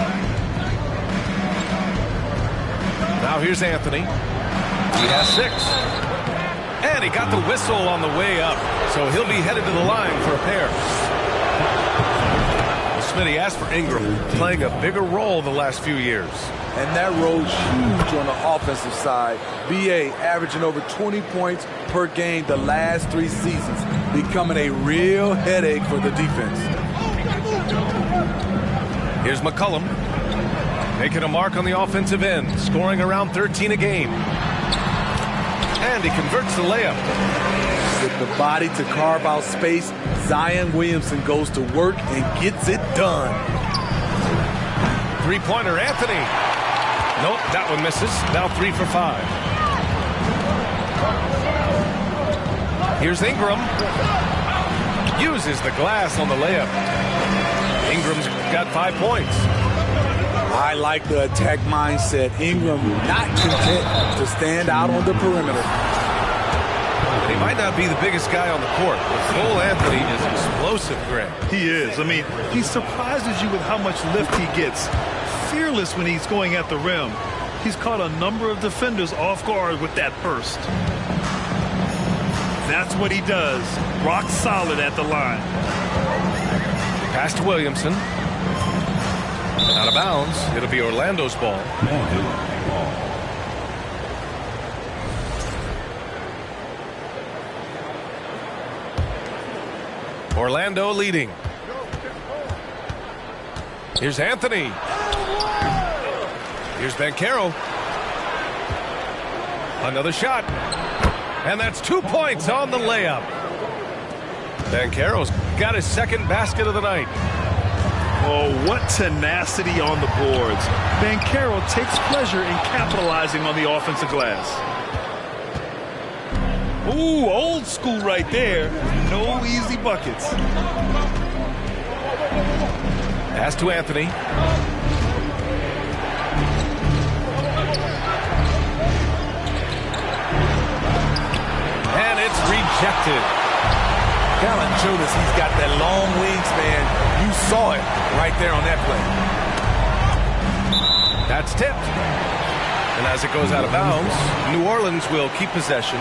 Now here's Anthony. He has 6. And he got the whistle on the way up, so he'll be headed to the line for a pair. Smitty asked for Ingram, playing a bigger role the last few years. And that role's huge on the offensive side. B.A. averaging over 20 points per game the last 3 seasons, becoming a real headache for the defense. Here's McCollum. Making a mark on the offensive end. Scoring around 13 a game. And he converts the layup. With the body to carve out space, Zion Williamson goes to work and gets it done. Three-pointer, Anthony. Nope, that one misses. Now 3 for 5. Here's Ingram. Uses the glass on the layup. Ingram's got 5 points. I like the attack mindset. Ingram not content to stand out on the perimeter. He might not be the biggest guy on the court, but Cole Anthony is explosive, Greg. He is. I mean, he surprises you with how much lift he gets. Fearless when he's going at the rim. He's caught a number of defenders off guard with that burst. That's what he does. Rock solid at the line. Pass to Williamson. Out of bounds. It'll be Orlando's ball. Orlando leading. Here's Anthony. Here's Banchero. Another shot. And that's 2 points on the layup. Banchero's got his second basket of the night. Oh, what tenacity on the boards. Banchero takes pleasure in capitalizing on the offensive glass. Ooh, old school right there. No easy buckets. Pass to Anthony. And it's rejected. Valanciunas, he's got that long wingspan. You saw it right there on that play. That's tipped. And as it goes out of bounds, New Orleans will keep possession.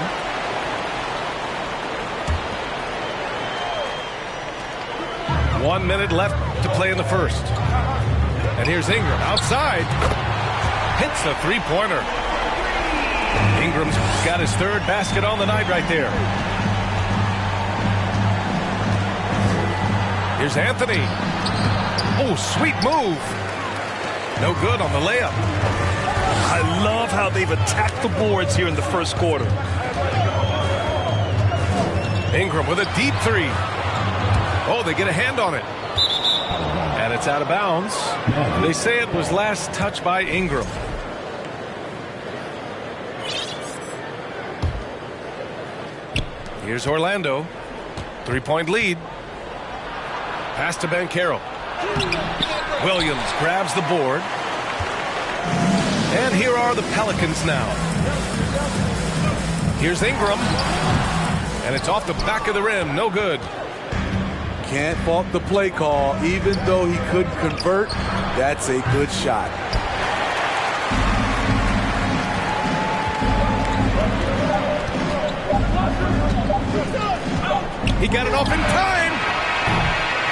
One minute left to play in the first. And here's Ingram outside. Hits a three-pointer. Ingram's got his third basket on the night right there. Here's Anthony. Oh, sweet move. No good on the layup. I love how they've attacked the boards here in the first quarter. Ingram with a deep three. Oh, they get a hand on it. And it's out of bounds. They say it was last touched by Ingram. Here's Orlando. 3-point lead. Pass to Banchero. Williams grabs the board. And here are the Pelicans now. Here's Ingram. And it's off the back of the rim. No good. Can't fault the play call. Even though he couldn't convert, that's a good shot. He got it off in time.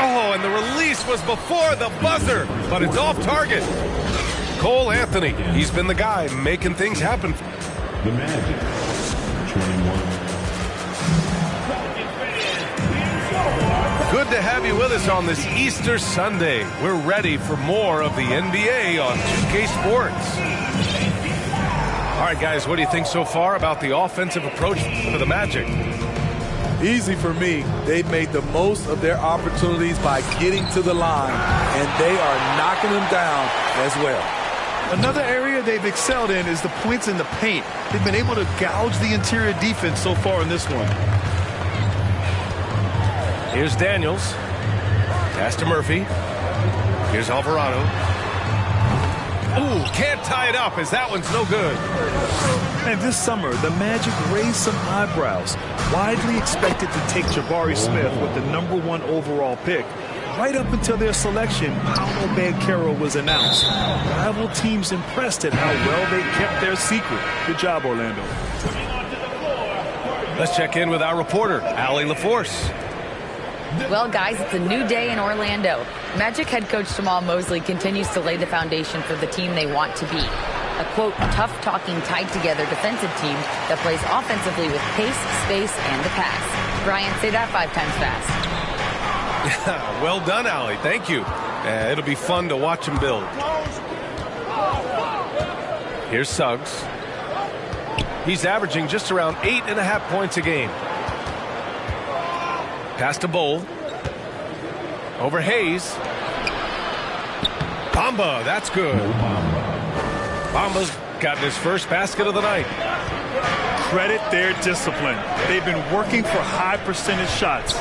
Oh, and the release was before the buzzer, but it's off target. Cole Anthony, he's been the guy making things happen. The Magic, 21. Good to have you with us on this Easter Sunday. We're ready for more of the NBA on 2K Sports. All right, guys, what do you think so far about the offensive approach for the Magic? Easy for me. They've made the most of their opportunities by getting to the line, and they are knocking them down as well. Another area they've excelled in is the points in the paint. They've been able to gouge the interior defense so far in this one. Here's Daniels. Pass to Murphy. Here's Alvarado. Ooh, can't tie it up as that one's no good. And this summer, the Magic raised some eyebrows. Widely expected to take Jabari Smith with the #1 overall pick. Right up until their selection, Paolo Banchero was announced. Rival teams impressed at how well they kept their secret. Good job, Orlando. Let's check in with our reporter, Allie LaForce. Well, guys, it's a new day in Orlando. Magic head coach Jamal Mosley continues to lay the foundation for the team they want to be. A, quote, tough-talking, tied-together defensive team that plays offensively with pace, space, and the pass. Brian, say that 5 times fast. Well done, Allie. Thank you. It'll be fun to watch him build. Here's Suggs. He's averaging just around 8.5 points a game. Pass to Bull. Over Hayes. Bamba, that's good. Bamba's gotten his first basket of the night. Credit their discipline. They've been working for high percentage shots.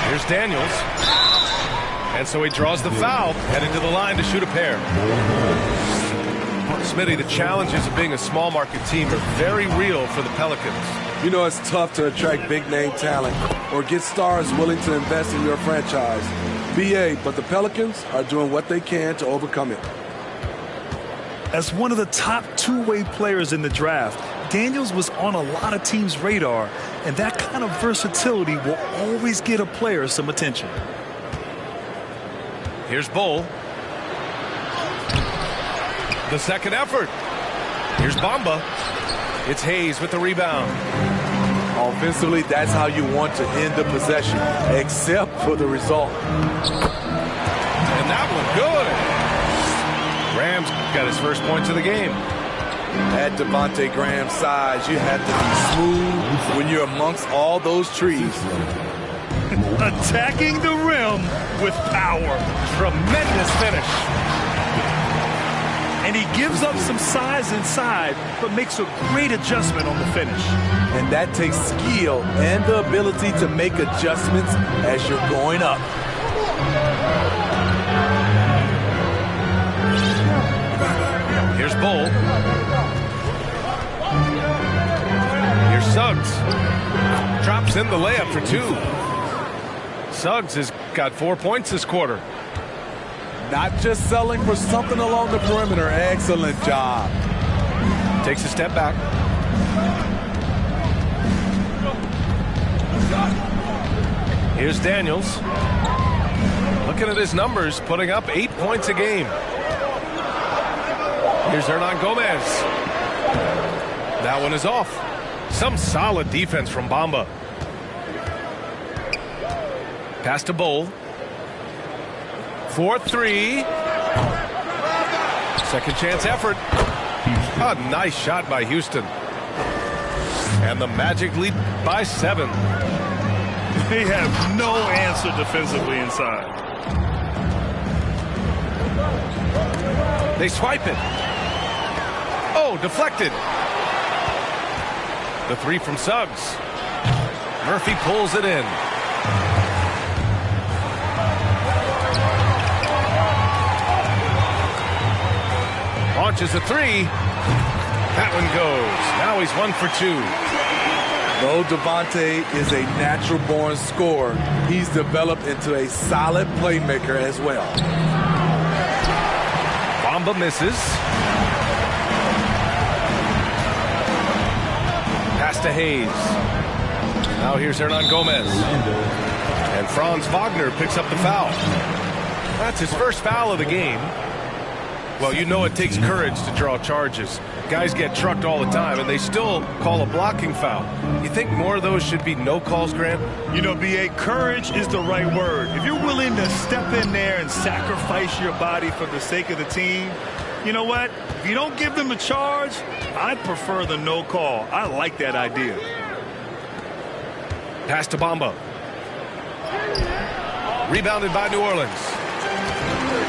Here's Daniels. And so he draws the foul, headed to the line to shoot a pair. Smitty, the challenges of being a small market team are very real for the Pelicans. You know, it's tough to attract big name talent or get stars willing to invest in your franchise. BA, but the Pelicans are doing what they can to overcome it. As one of the top two-way players in the draft, Daniels was on a lot of teams' radar, and that kind of versatility will always get a player some attention. Here's Bull. The second effort. Here's Bamba. It's Hayes with the rebound. Offensively, that's how you want to end the possession, except for the result. And that one good. Graham's got his first points of the game. At Devontae Graham's size, you have to be smooth when you're amongst all those trees. Attacking the rim with power. Tremendous finish. And he gives up some size inside, but makes a great adjustment on the finish. And that takes skill and the ability to make adjustments as you're going up. Here's Bull. Here's Suggs. Drops in the layup for two. Suggs has got 4 points this quarter. Not just selling for something along the perimeter. Excellent job. Takes a step back. Here's Daniels. Looking at his numbers, putting up 8 points a game. Here's Hernan Gomez. That one is off. Some solid defense from Bamba. Pass to Bull. 4-3. Second chance effort. A nice shot by Houston. And the Magic lead by 7. They have no answer defensively inside. They swipe it. Oh, deflected. The three from Suggs. Murphy pulls it in. Launches a three. That one goes. Now he's 1 for 2. Though Devontae is a natural-born scorer, he's developed into a solid playmaker as well. Bamba misses. Pass to Hayes. Now here's Hernan Gomez. And Franz Wagner picks up the foul. That's his first foul of the game. Well, you know it takes courage to draw charges. Guys get trucked all the time, and they still call a blocking foul. You think more of those should be no calls, Grant? You know, B.A., courage is the right word. If you're willing to step in there and sacrifice your body for the sake of the team, you know what? If you don't give them a charge, I'd prefer the no call. I like that idea. Pass to Bamba. Rebounded by New Orleans.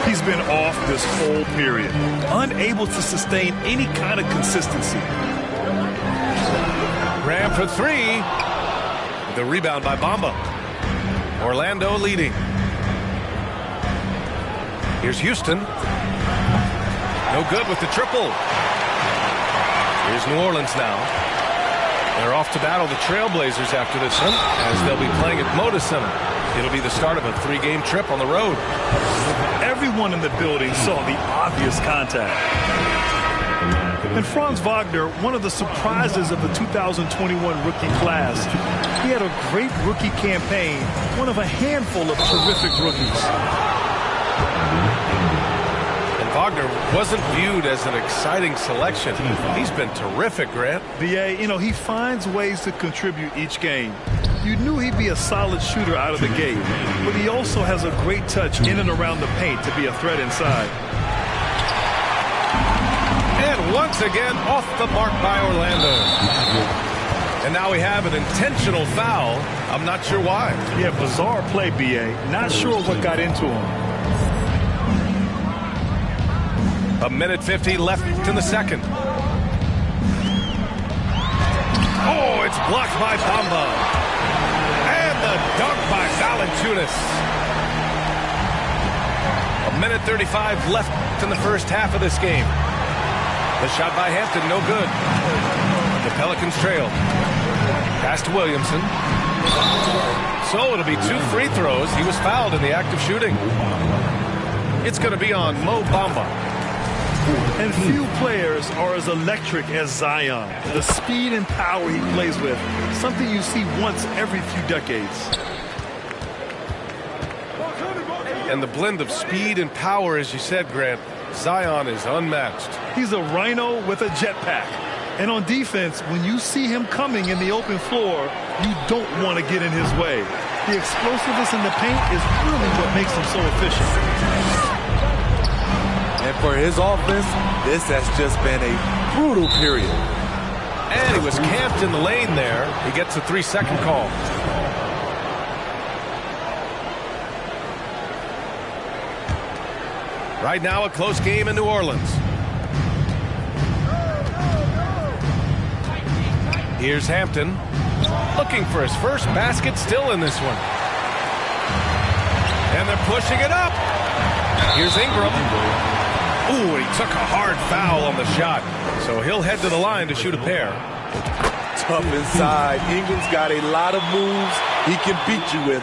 He's been off this whole period, unable to sustain any kind of consistency. Graham for three. The rebound by Bamba. Orlando leading. Here's Houston. No good with the triple. Here's New Orleans now. They're off to battle the Trailblazers after this one, as they'll be playing at Moda Center. It'll be the start of a 3-game trip on the road. Everyone in the building saw the obvious contact. And Franz Wagner, one of the surprises of the 2021 rookie class, he had a great rookie campaign, one of a handful of terrific rookies. And Wagner wasn't viewed as an exciting selection. He's been terrific, Grant. B.A., you know, he finds ways to contribute each game. You knew he'd be a solid shooter out of the gate, but he also has a great touch in and around the paint to be a threat inside. And once again, off the mark by Orlando. And now we have an intentional foul. I'm not sure why. Yeah, bizarre play, B.A. Not sure what got into him. 1:50 left in the second. Oh, it's blocked by Bamba. And the dunk by Valanciunas. 1:35 left in the first half of this game. The shot by Hampton, no good. The Pelicans trail. Pass to Williamson. So it'll be 2 free throws. He was fouled in the act of shooting. It's going to be on Mo Bamba. And few players are as electric as Zion. The speed and power he plays with, something you see once every few decades. And the blend of speed and power, as you said, Grant, Zion is unmatched. He's a rhino with a jetpack. And on defense, when you see him coming in the open floor, you don't want to get in his way. The explosiveness in the paint is really what makes him so efficient. And for his offense, this has just been a brutal period. And he was camped in the lane there. He gets a 3-second call. Right now, a close game in New Orleans. Here's Hampton, looking for his first basket, still in this one. And they're pushing it up. Here's Ingram. Ooh, he took a hard foul on the shot. So he'll head to the line to shoot a pair. Tough inside. Ingram's got a lot of moves he can beat you with.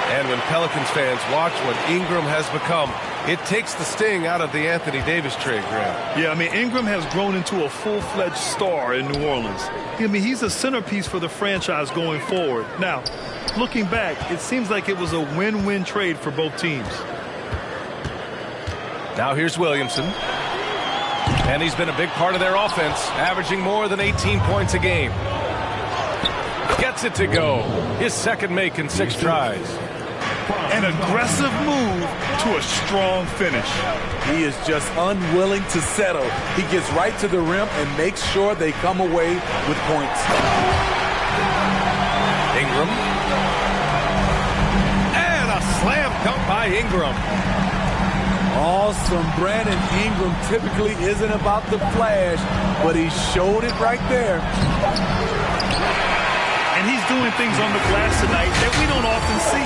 And when Pelicans fans watch what Ingram has become, it takes the sting out of the Anthony Davis trade, Graham. Yeah, I mean, Ingram has grown into a full-fledged star in New Orleans. I mean, he's a centerpiece for the franchise going forward. Now, looking back, it seems like it was a win-win trade for both teams. Now here's Williamson. And he's been a big part of their offense, averaging more than 18 points a game. Gets it to go. His second make in 6 tries. An aggressive move to a strong finish. He is just unwilling to settle. He gets right to the rim and makes sure they come away with points. Ingram. And a slam dunk by Ingram. Awesome. Brandon Ingram typically isn't about the flash, but he showed it right there. And he's doing things on the glass tonight that we don't often see.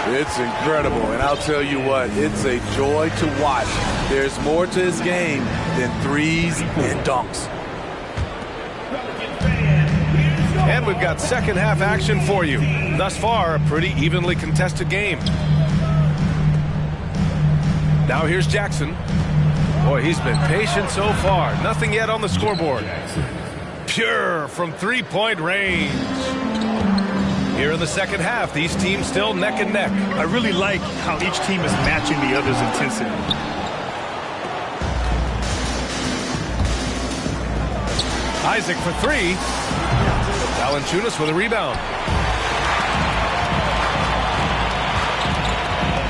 It's incredible, and I'll tell you what, it's a joy to watch. There's more to his game than threes and dunks. And we've got second half action for you. Thus far, a pretty evenly contested game. Now here's Jackson. Boy, he's been patient so far. Nothing yet on the scoreboard. Pure from three-point range. Here in the second half, these teams still neck and neck. I really like how each team is matching the other's intensity. Isaac for 3. Valanciunas with a rebound.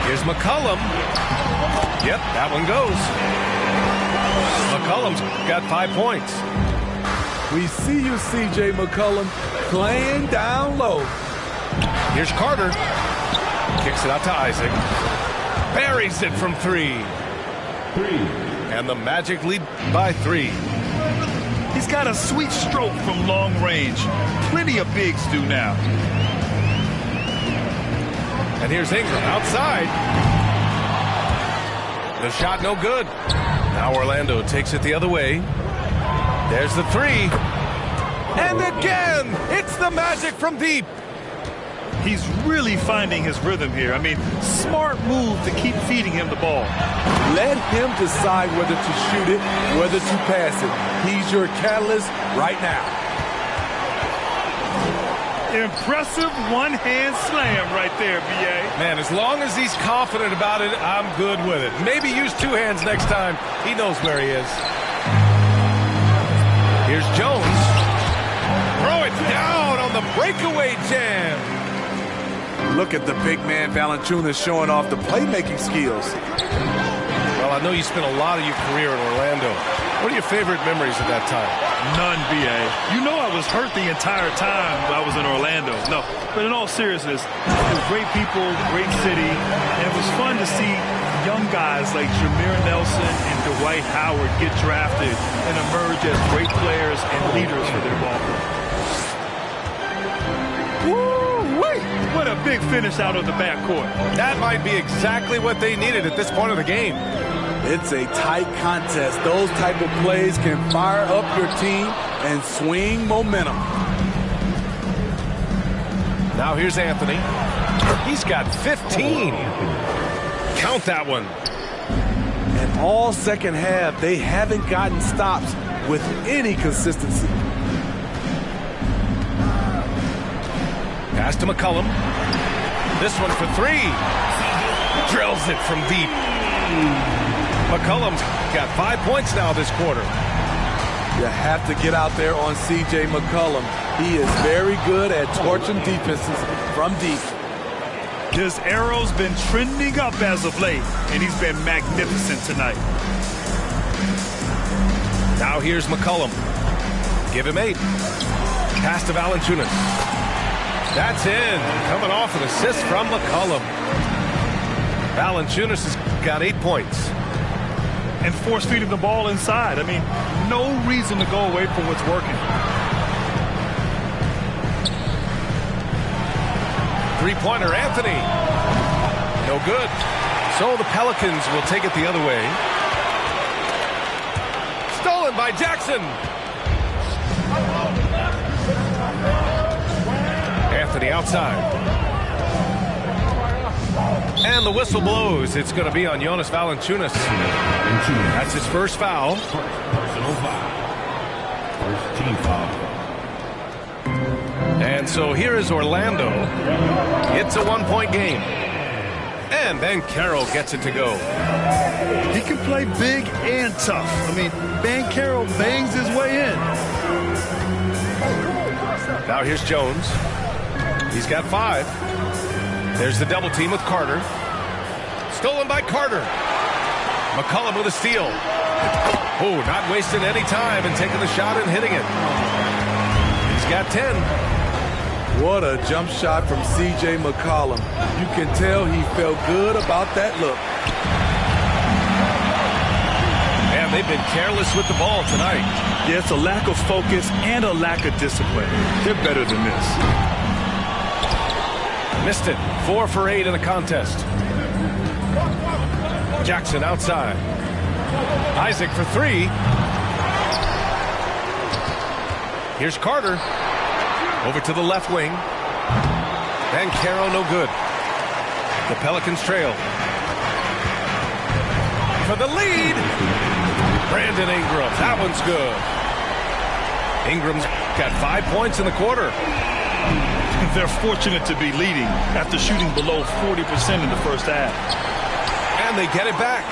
Here's McCollum. Yep, that one goes. McCollum's got 5 points. We see you, C.J. McCollum, playing down low. Here's Carter. Kicks it out to Isaac. Buries it from 3. And the Magic lead by 3. He's got a sweet stroke from long range. Plenty of bigs do now. And here's Ingram outside. The shot no good. Now Orlando takes it the other way. There's the 3. And again, it's the Magic from deep. He's really finding his rhythm here. I mean, smart move to keep feeding him the ball. Let him decide whether to shoot it, whether to pass it. He's your catalyst right now. Impressive one-hand slam right there, B.A. Man, as long as he's confident about it, I'm good with it. Maybe use 2 hands next time. He knows where he is. Here's Jones. Throw it down on the break. breakaway jam. Look at the big man Valanciunas showing off the playmaking skills. Well, I know you spent a lot of your career in Orlando. What are your favorite memories of that time? None, B.A. You know I was hurt the entire time I was in Orlando. No, but in all seriousness, it was great people, great city, and it was fun to see young guys like Jameer Nelson and Dwight Howard get drafted and emerge as great players and leaders for their ball club. Woo-wee! What a big finish out of the backcourt. That might be exactly what they needed at this point of the game. It's a tight contest. Those type of plays can fire up your team and swing momentum. Now here's Anthony. He's got 15. Count that one. And all second half, they haven't gotten stops with any consistency. Pass to McCollum. This one for three. Drills it from deep. McCollum's got 5 points now this quarter. You have to get out there on C.J. McCollum. He is very good at torching defenses from deep. His arrow's been trending up as of late, and he's been magnificent tonight. Now here's McCollum. Give him 8. Pass to Valanciunas. That's in. Coming off an assist from McCollum. Valanciunas has got 8 points. And force-feeding the ball inside. I mean, no reason to go away from what's working. Three-pointer, Anthony. No good. So the Pelicans will take it the other way. Stolen by Jackson. Anthony outside. And the whistle blows. It's going to be on Jonas Valanciunas. That's his first foul. Personal foul. First team foul. And so here is Orlando. It's a 1-point game. And Banchero gets it to go. He can play big and tough. I mean, Banchero bangs his way in. Now here's Jones. He's got 5. There's the double team with Carter. Stolen by Carter. McCollum with a steal. Oh, not wasting any time and taking the shot and hitting it. He's got 10. What a jump shot from C.J. McCollum. You can tell he felt good about that look. Man, they've been careless with the ball tonight. Yeah, it's a lack of focus and a lack of discipline. They're better than this. Missed it. 4 for 8 in the contest. Jackson outside. Isaac for 3. Here's Carter. Over to the left wing. Banchero no good. The Pelicans trail. For the lead. Brandon Ingram. That one's good. Ingram's got 5 points in the quarter. They're fortunate to be leading after shooting below 40% in the first half. And they get it back.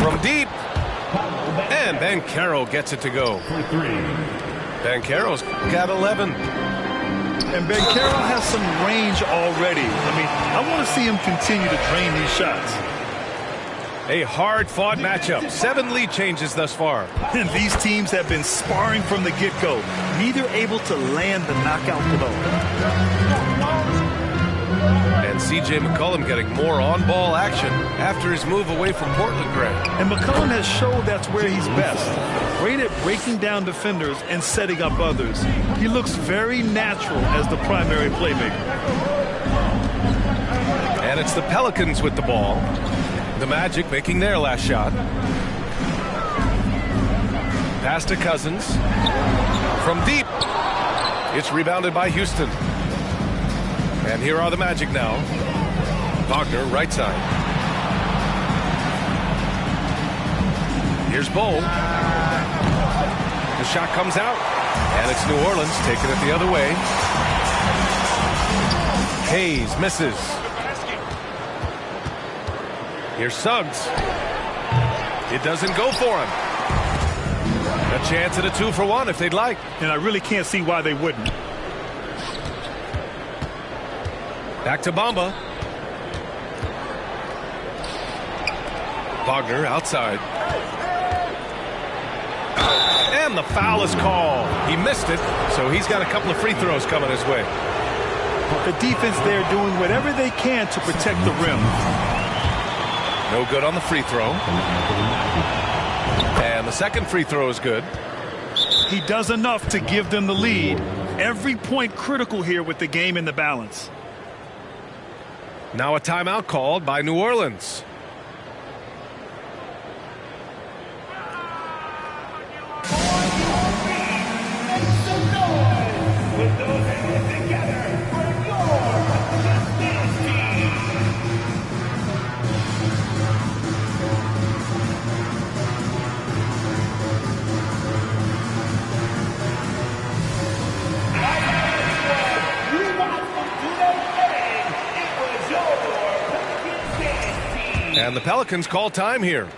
From deep. And Banchero gets it to go. Banchero's got 11. And Banchero has some range already. I mean, I want to see him continue to drain these shots. A hard-fought matchup. 7 lead changes thus far. And these teams have been sparring from the get-go, neither able to land the knockout blow. And C.J. McCollum getting more on-ball action after his move away from Portland, Greg. And McCollum has showed that's where he's best. Great at breaking down defenders and setting up others. He looks very natural as the primary playmaker. And it's the Pelicans with the ball. The Magic making their last shot. Pass to Cousins. From deep. It's rebounded by Houston. And here are the Magic now. Wagner, right side. Here's Bol. The shot comes out. And it's New Orleans taking it the other way. Hayes misses. Here's Suggs. It doesn't go for him. A chance at a 2-for-1 if they'd like. And I really can't see why they wouldn't. Back to Bamba. Wagner outside. And the foul is called. He missed it, so he's got a couple of free throws coming his way. The defense there doing whatever they can to protect the rim. No good on the free throw. And the second free throw is good. He does enough to give them the lead. Every point critical here with the game in the balance. Now a timeout called by New Orleans. And the Pelicans call time here.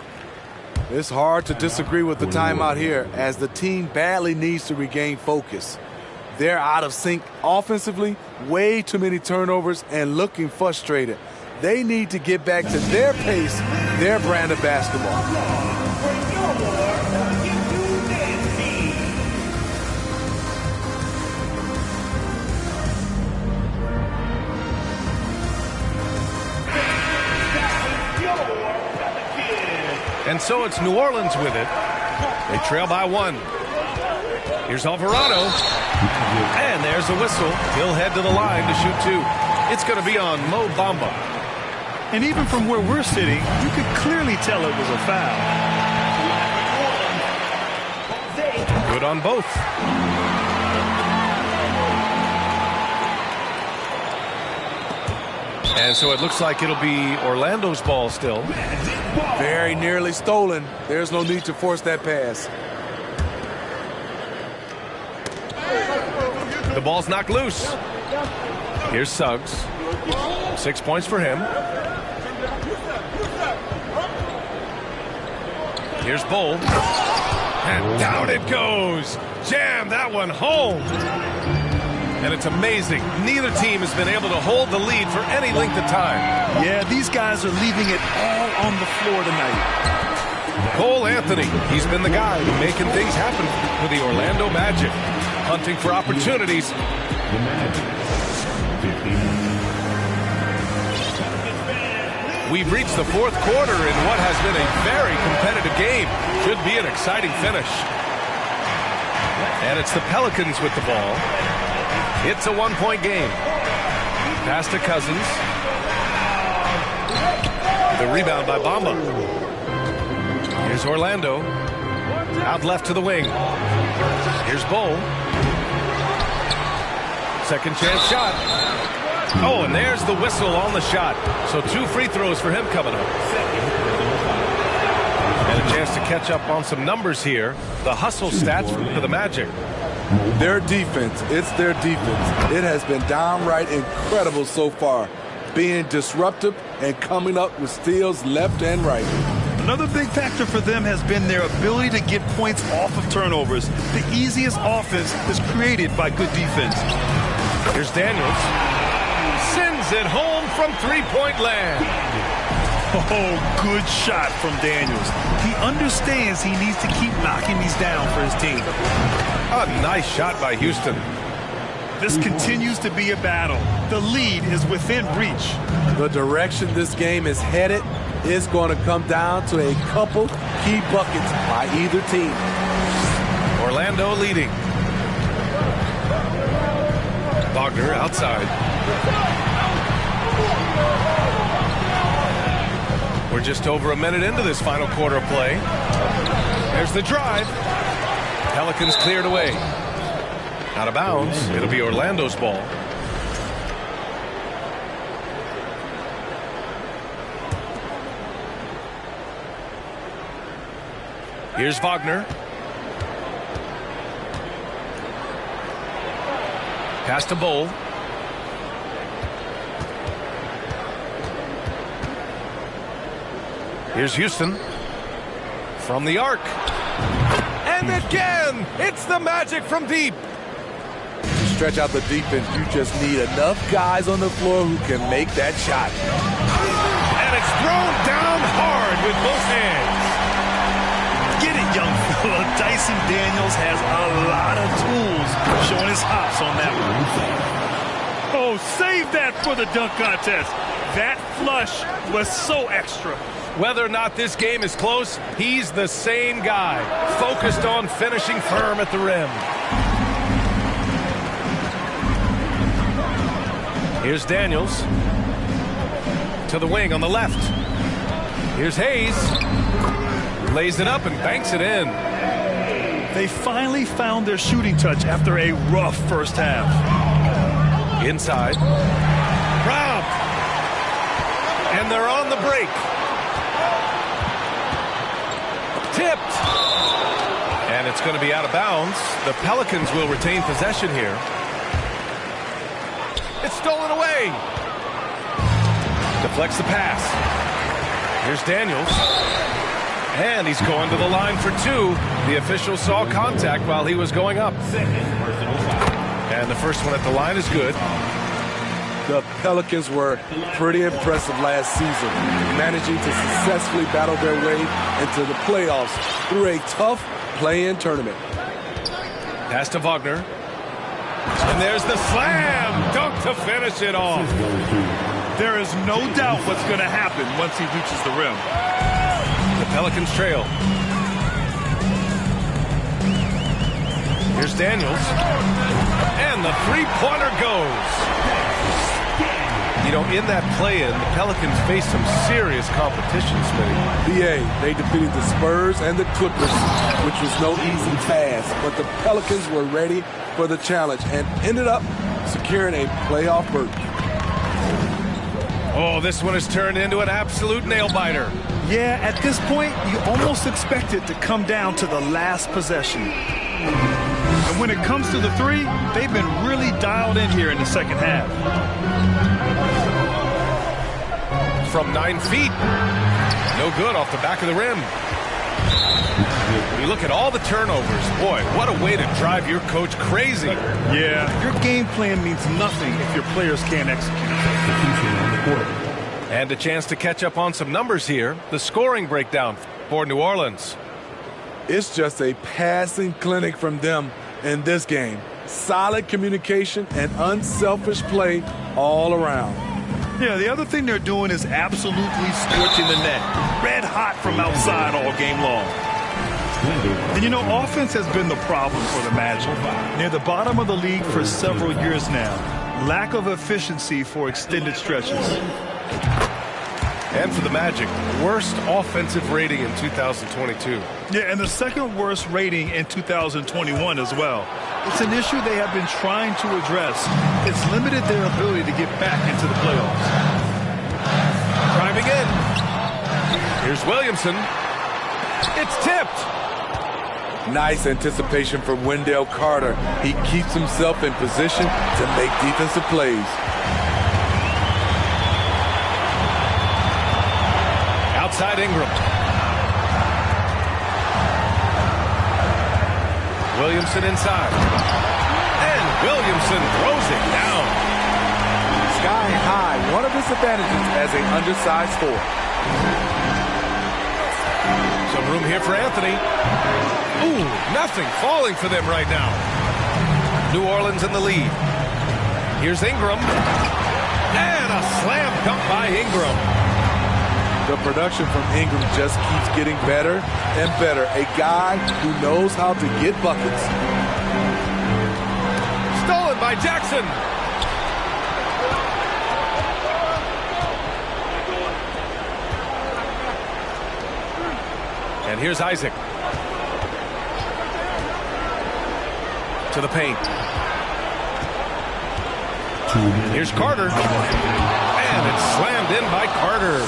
It's hard to disagree with the timeout here as the team badly needs to regain focus. They're out of sync offensively, way too many turnovers, and looking frustrated. They need to get back to their pace, their brand of basketball. And so it's New Orleans with it. They trail by 1. Here's Alvarado. And there's the whistle. He'll head to the line to shoot 2. It's going to be on Mo Bamba. And even from where we're sitting, you could clearly tell it was a foul. Good on both. And so it looks like it'll be Orlando's ball still. Very nearly stolen. There's no need to force that pass. The ball's knocked loose. Here's Suggs. 6 points for him. Here's Bull. And down it goes. Jam that one home. And it's amazing. Neither team has been able to hold the lead for any length of time. Yeah, these guys are leaving it all on the floor tonight. Cole Anthony, he's been the guy making things happen for the Orlando Magic. Hunting for opportunities. The Magic. 15. We've reached the fourth quarter in what has been a very competitive game. Should be an exciting finish. And it's the Pelicans with the ball. It's a 1-point game. Pass to Cousins. The rebound by Bamba. Here's Orlando. Out left to the wing. Here's Bull. Second chance shot. Oh, and there's the whistle on the shot. So 2 free throws for him coming up. And a chance to catch up on some numbers here. The hustle stats for the Magic. Their defense, it's their defense. It has been downright incredible so far, being disruptive and coming up with steals left and right. Another big factor for them has been their ability to get points off of turnovers. The easiest offense is created by good defense. Here's Daniels. Sends it home from three-point land. Oh, good shot from Daniels. He understands he needs to keep knocking these down for his team. A nice shot by Houston. This continues to be a battle. The lead is within reach. The direction this game is headed is going to come down to a couple key buckets by either team. Orlando leading. Wagner outside. We're just over a minute into this final quarter of play. There's the drive. Pelicans cleared away. Out of bounds. It'll be Orlando's ball. Here's Wagner. Pass to Bull. Here's Houston from the arc. And again, it's the Magic from deep. To stretch out the defense, you just need enough guys on the floor who can make that shot. And it's thrown down hard with both hands. Get it, young fella. Dyson Daniels has a lot of tools showing his hops on that one. Oh, save that for the dunk contest. That flush was so extra. Whether or not this game is close, he's the same guy, focused on finishing firm at the rim. Here's Daniels to the wing on the left. Here's Hayes. Lays it up and banks it in. They finally found their shooting touch after a rough first half. Inside. Robbed. And they're on the break. Tipped. And it's going to be out of bounds. The Pelicans will retain possession here. It's stolen away. Deflects the pass. Here's Daniels. And he's going to the line for two. The official saw contact while he was going up. And the first one at the line is good. The Pelicans were pretty impressive last season, managing to successfully battle their way into the playoffs through a tough play-in tournament. Pass to Wagner. And there's the slam dunk to finish it off. There is no doubt what's going to happen once he reaches the rim. The Pelicans trail. Here's Daniels. And the three-pointer goes. You know, in that play-in, the Pelicans faced some serious competition, Smitty. BA, they defeated the Spurs and the Clippers, which was no easy task. But the Pelicans were ready for the challenge and ended up securing a playoff berth. Oh, this one has turned into an absolute nail-biter. Yeah, at this point, you almost expect it to come down to the last possession. And when it comes to the three, they've been really dialed in here in the second half. From 9 feet. No good off the back of the rim. When you look at all the turnovers, boy, what a way to drive your coach crazy. Yeah, your game plan means nothing if your players can't execute. And a chance to catch up on some numbers here. The scoring breakdown for New Orleans. It's just a passing clinic from them in this game. Solid communication and unselfish play all around. Yeah, the other thing they're doing is absolutely scorching the net. Red hot from outside all game long. And you know, offense has been the problem for the Magic. Near the bottom of the league for several years now. Lack of efficiency for extended stretches. And for the Magic, worst offensive rating in 2022. Yeah, and the second worst rating in 2021 as well. It's an issue they have been trying to address. It's limited their ability to get back into the playoffs. Driving in. Here's Williamson. It's tipped. Nice anticipation from Wendell Carter. He keeps himself in position to make defensive plays. Outside Ingram. Williamson inside. And Williamson throws it down. Sky high, one of his advantages as an undersized forward. Some room here for Anthony. Ooh, nothing falling for them right now. New Orleans in the lead. Here's Ingram. And a slam dunk by Ingram. The production from Ingram just keeps getting better and better. A guy who knows how to get buckets. Stolen by Jackson. And here's Isaac. To the paint. Here's Carter. And it's slammed in by Carter.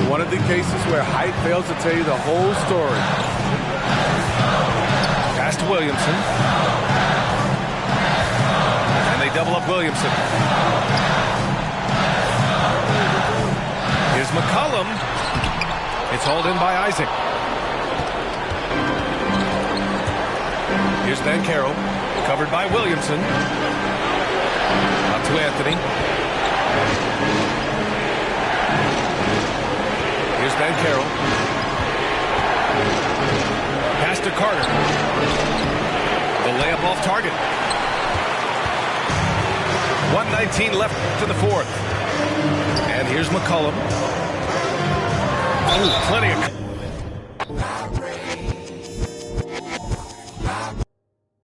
One of the cases where height fails to tell you the whole story. Pass to Williamson. And they double up Williamson. Here's McCollum. It's hauled in by Isaac. Here's Banchero, covered by Williamson. Out to Anthony. Here's Banchero. Pass to Carter. The layup off target. 1:19 left to the fourth. And here's McCollum. Ooh, plenty of...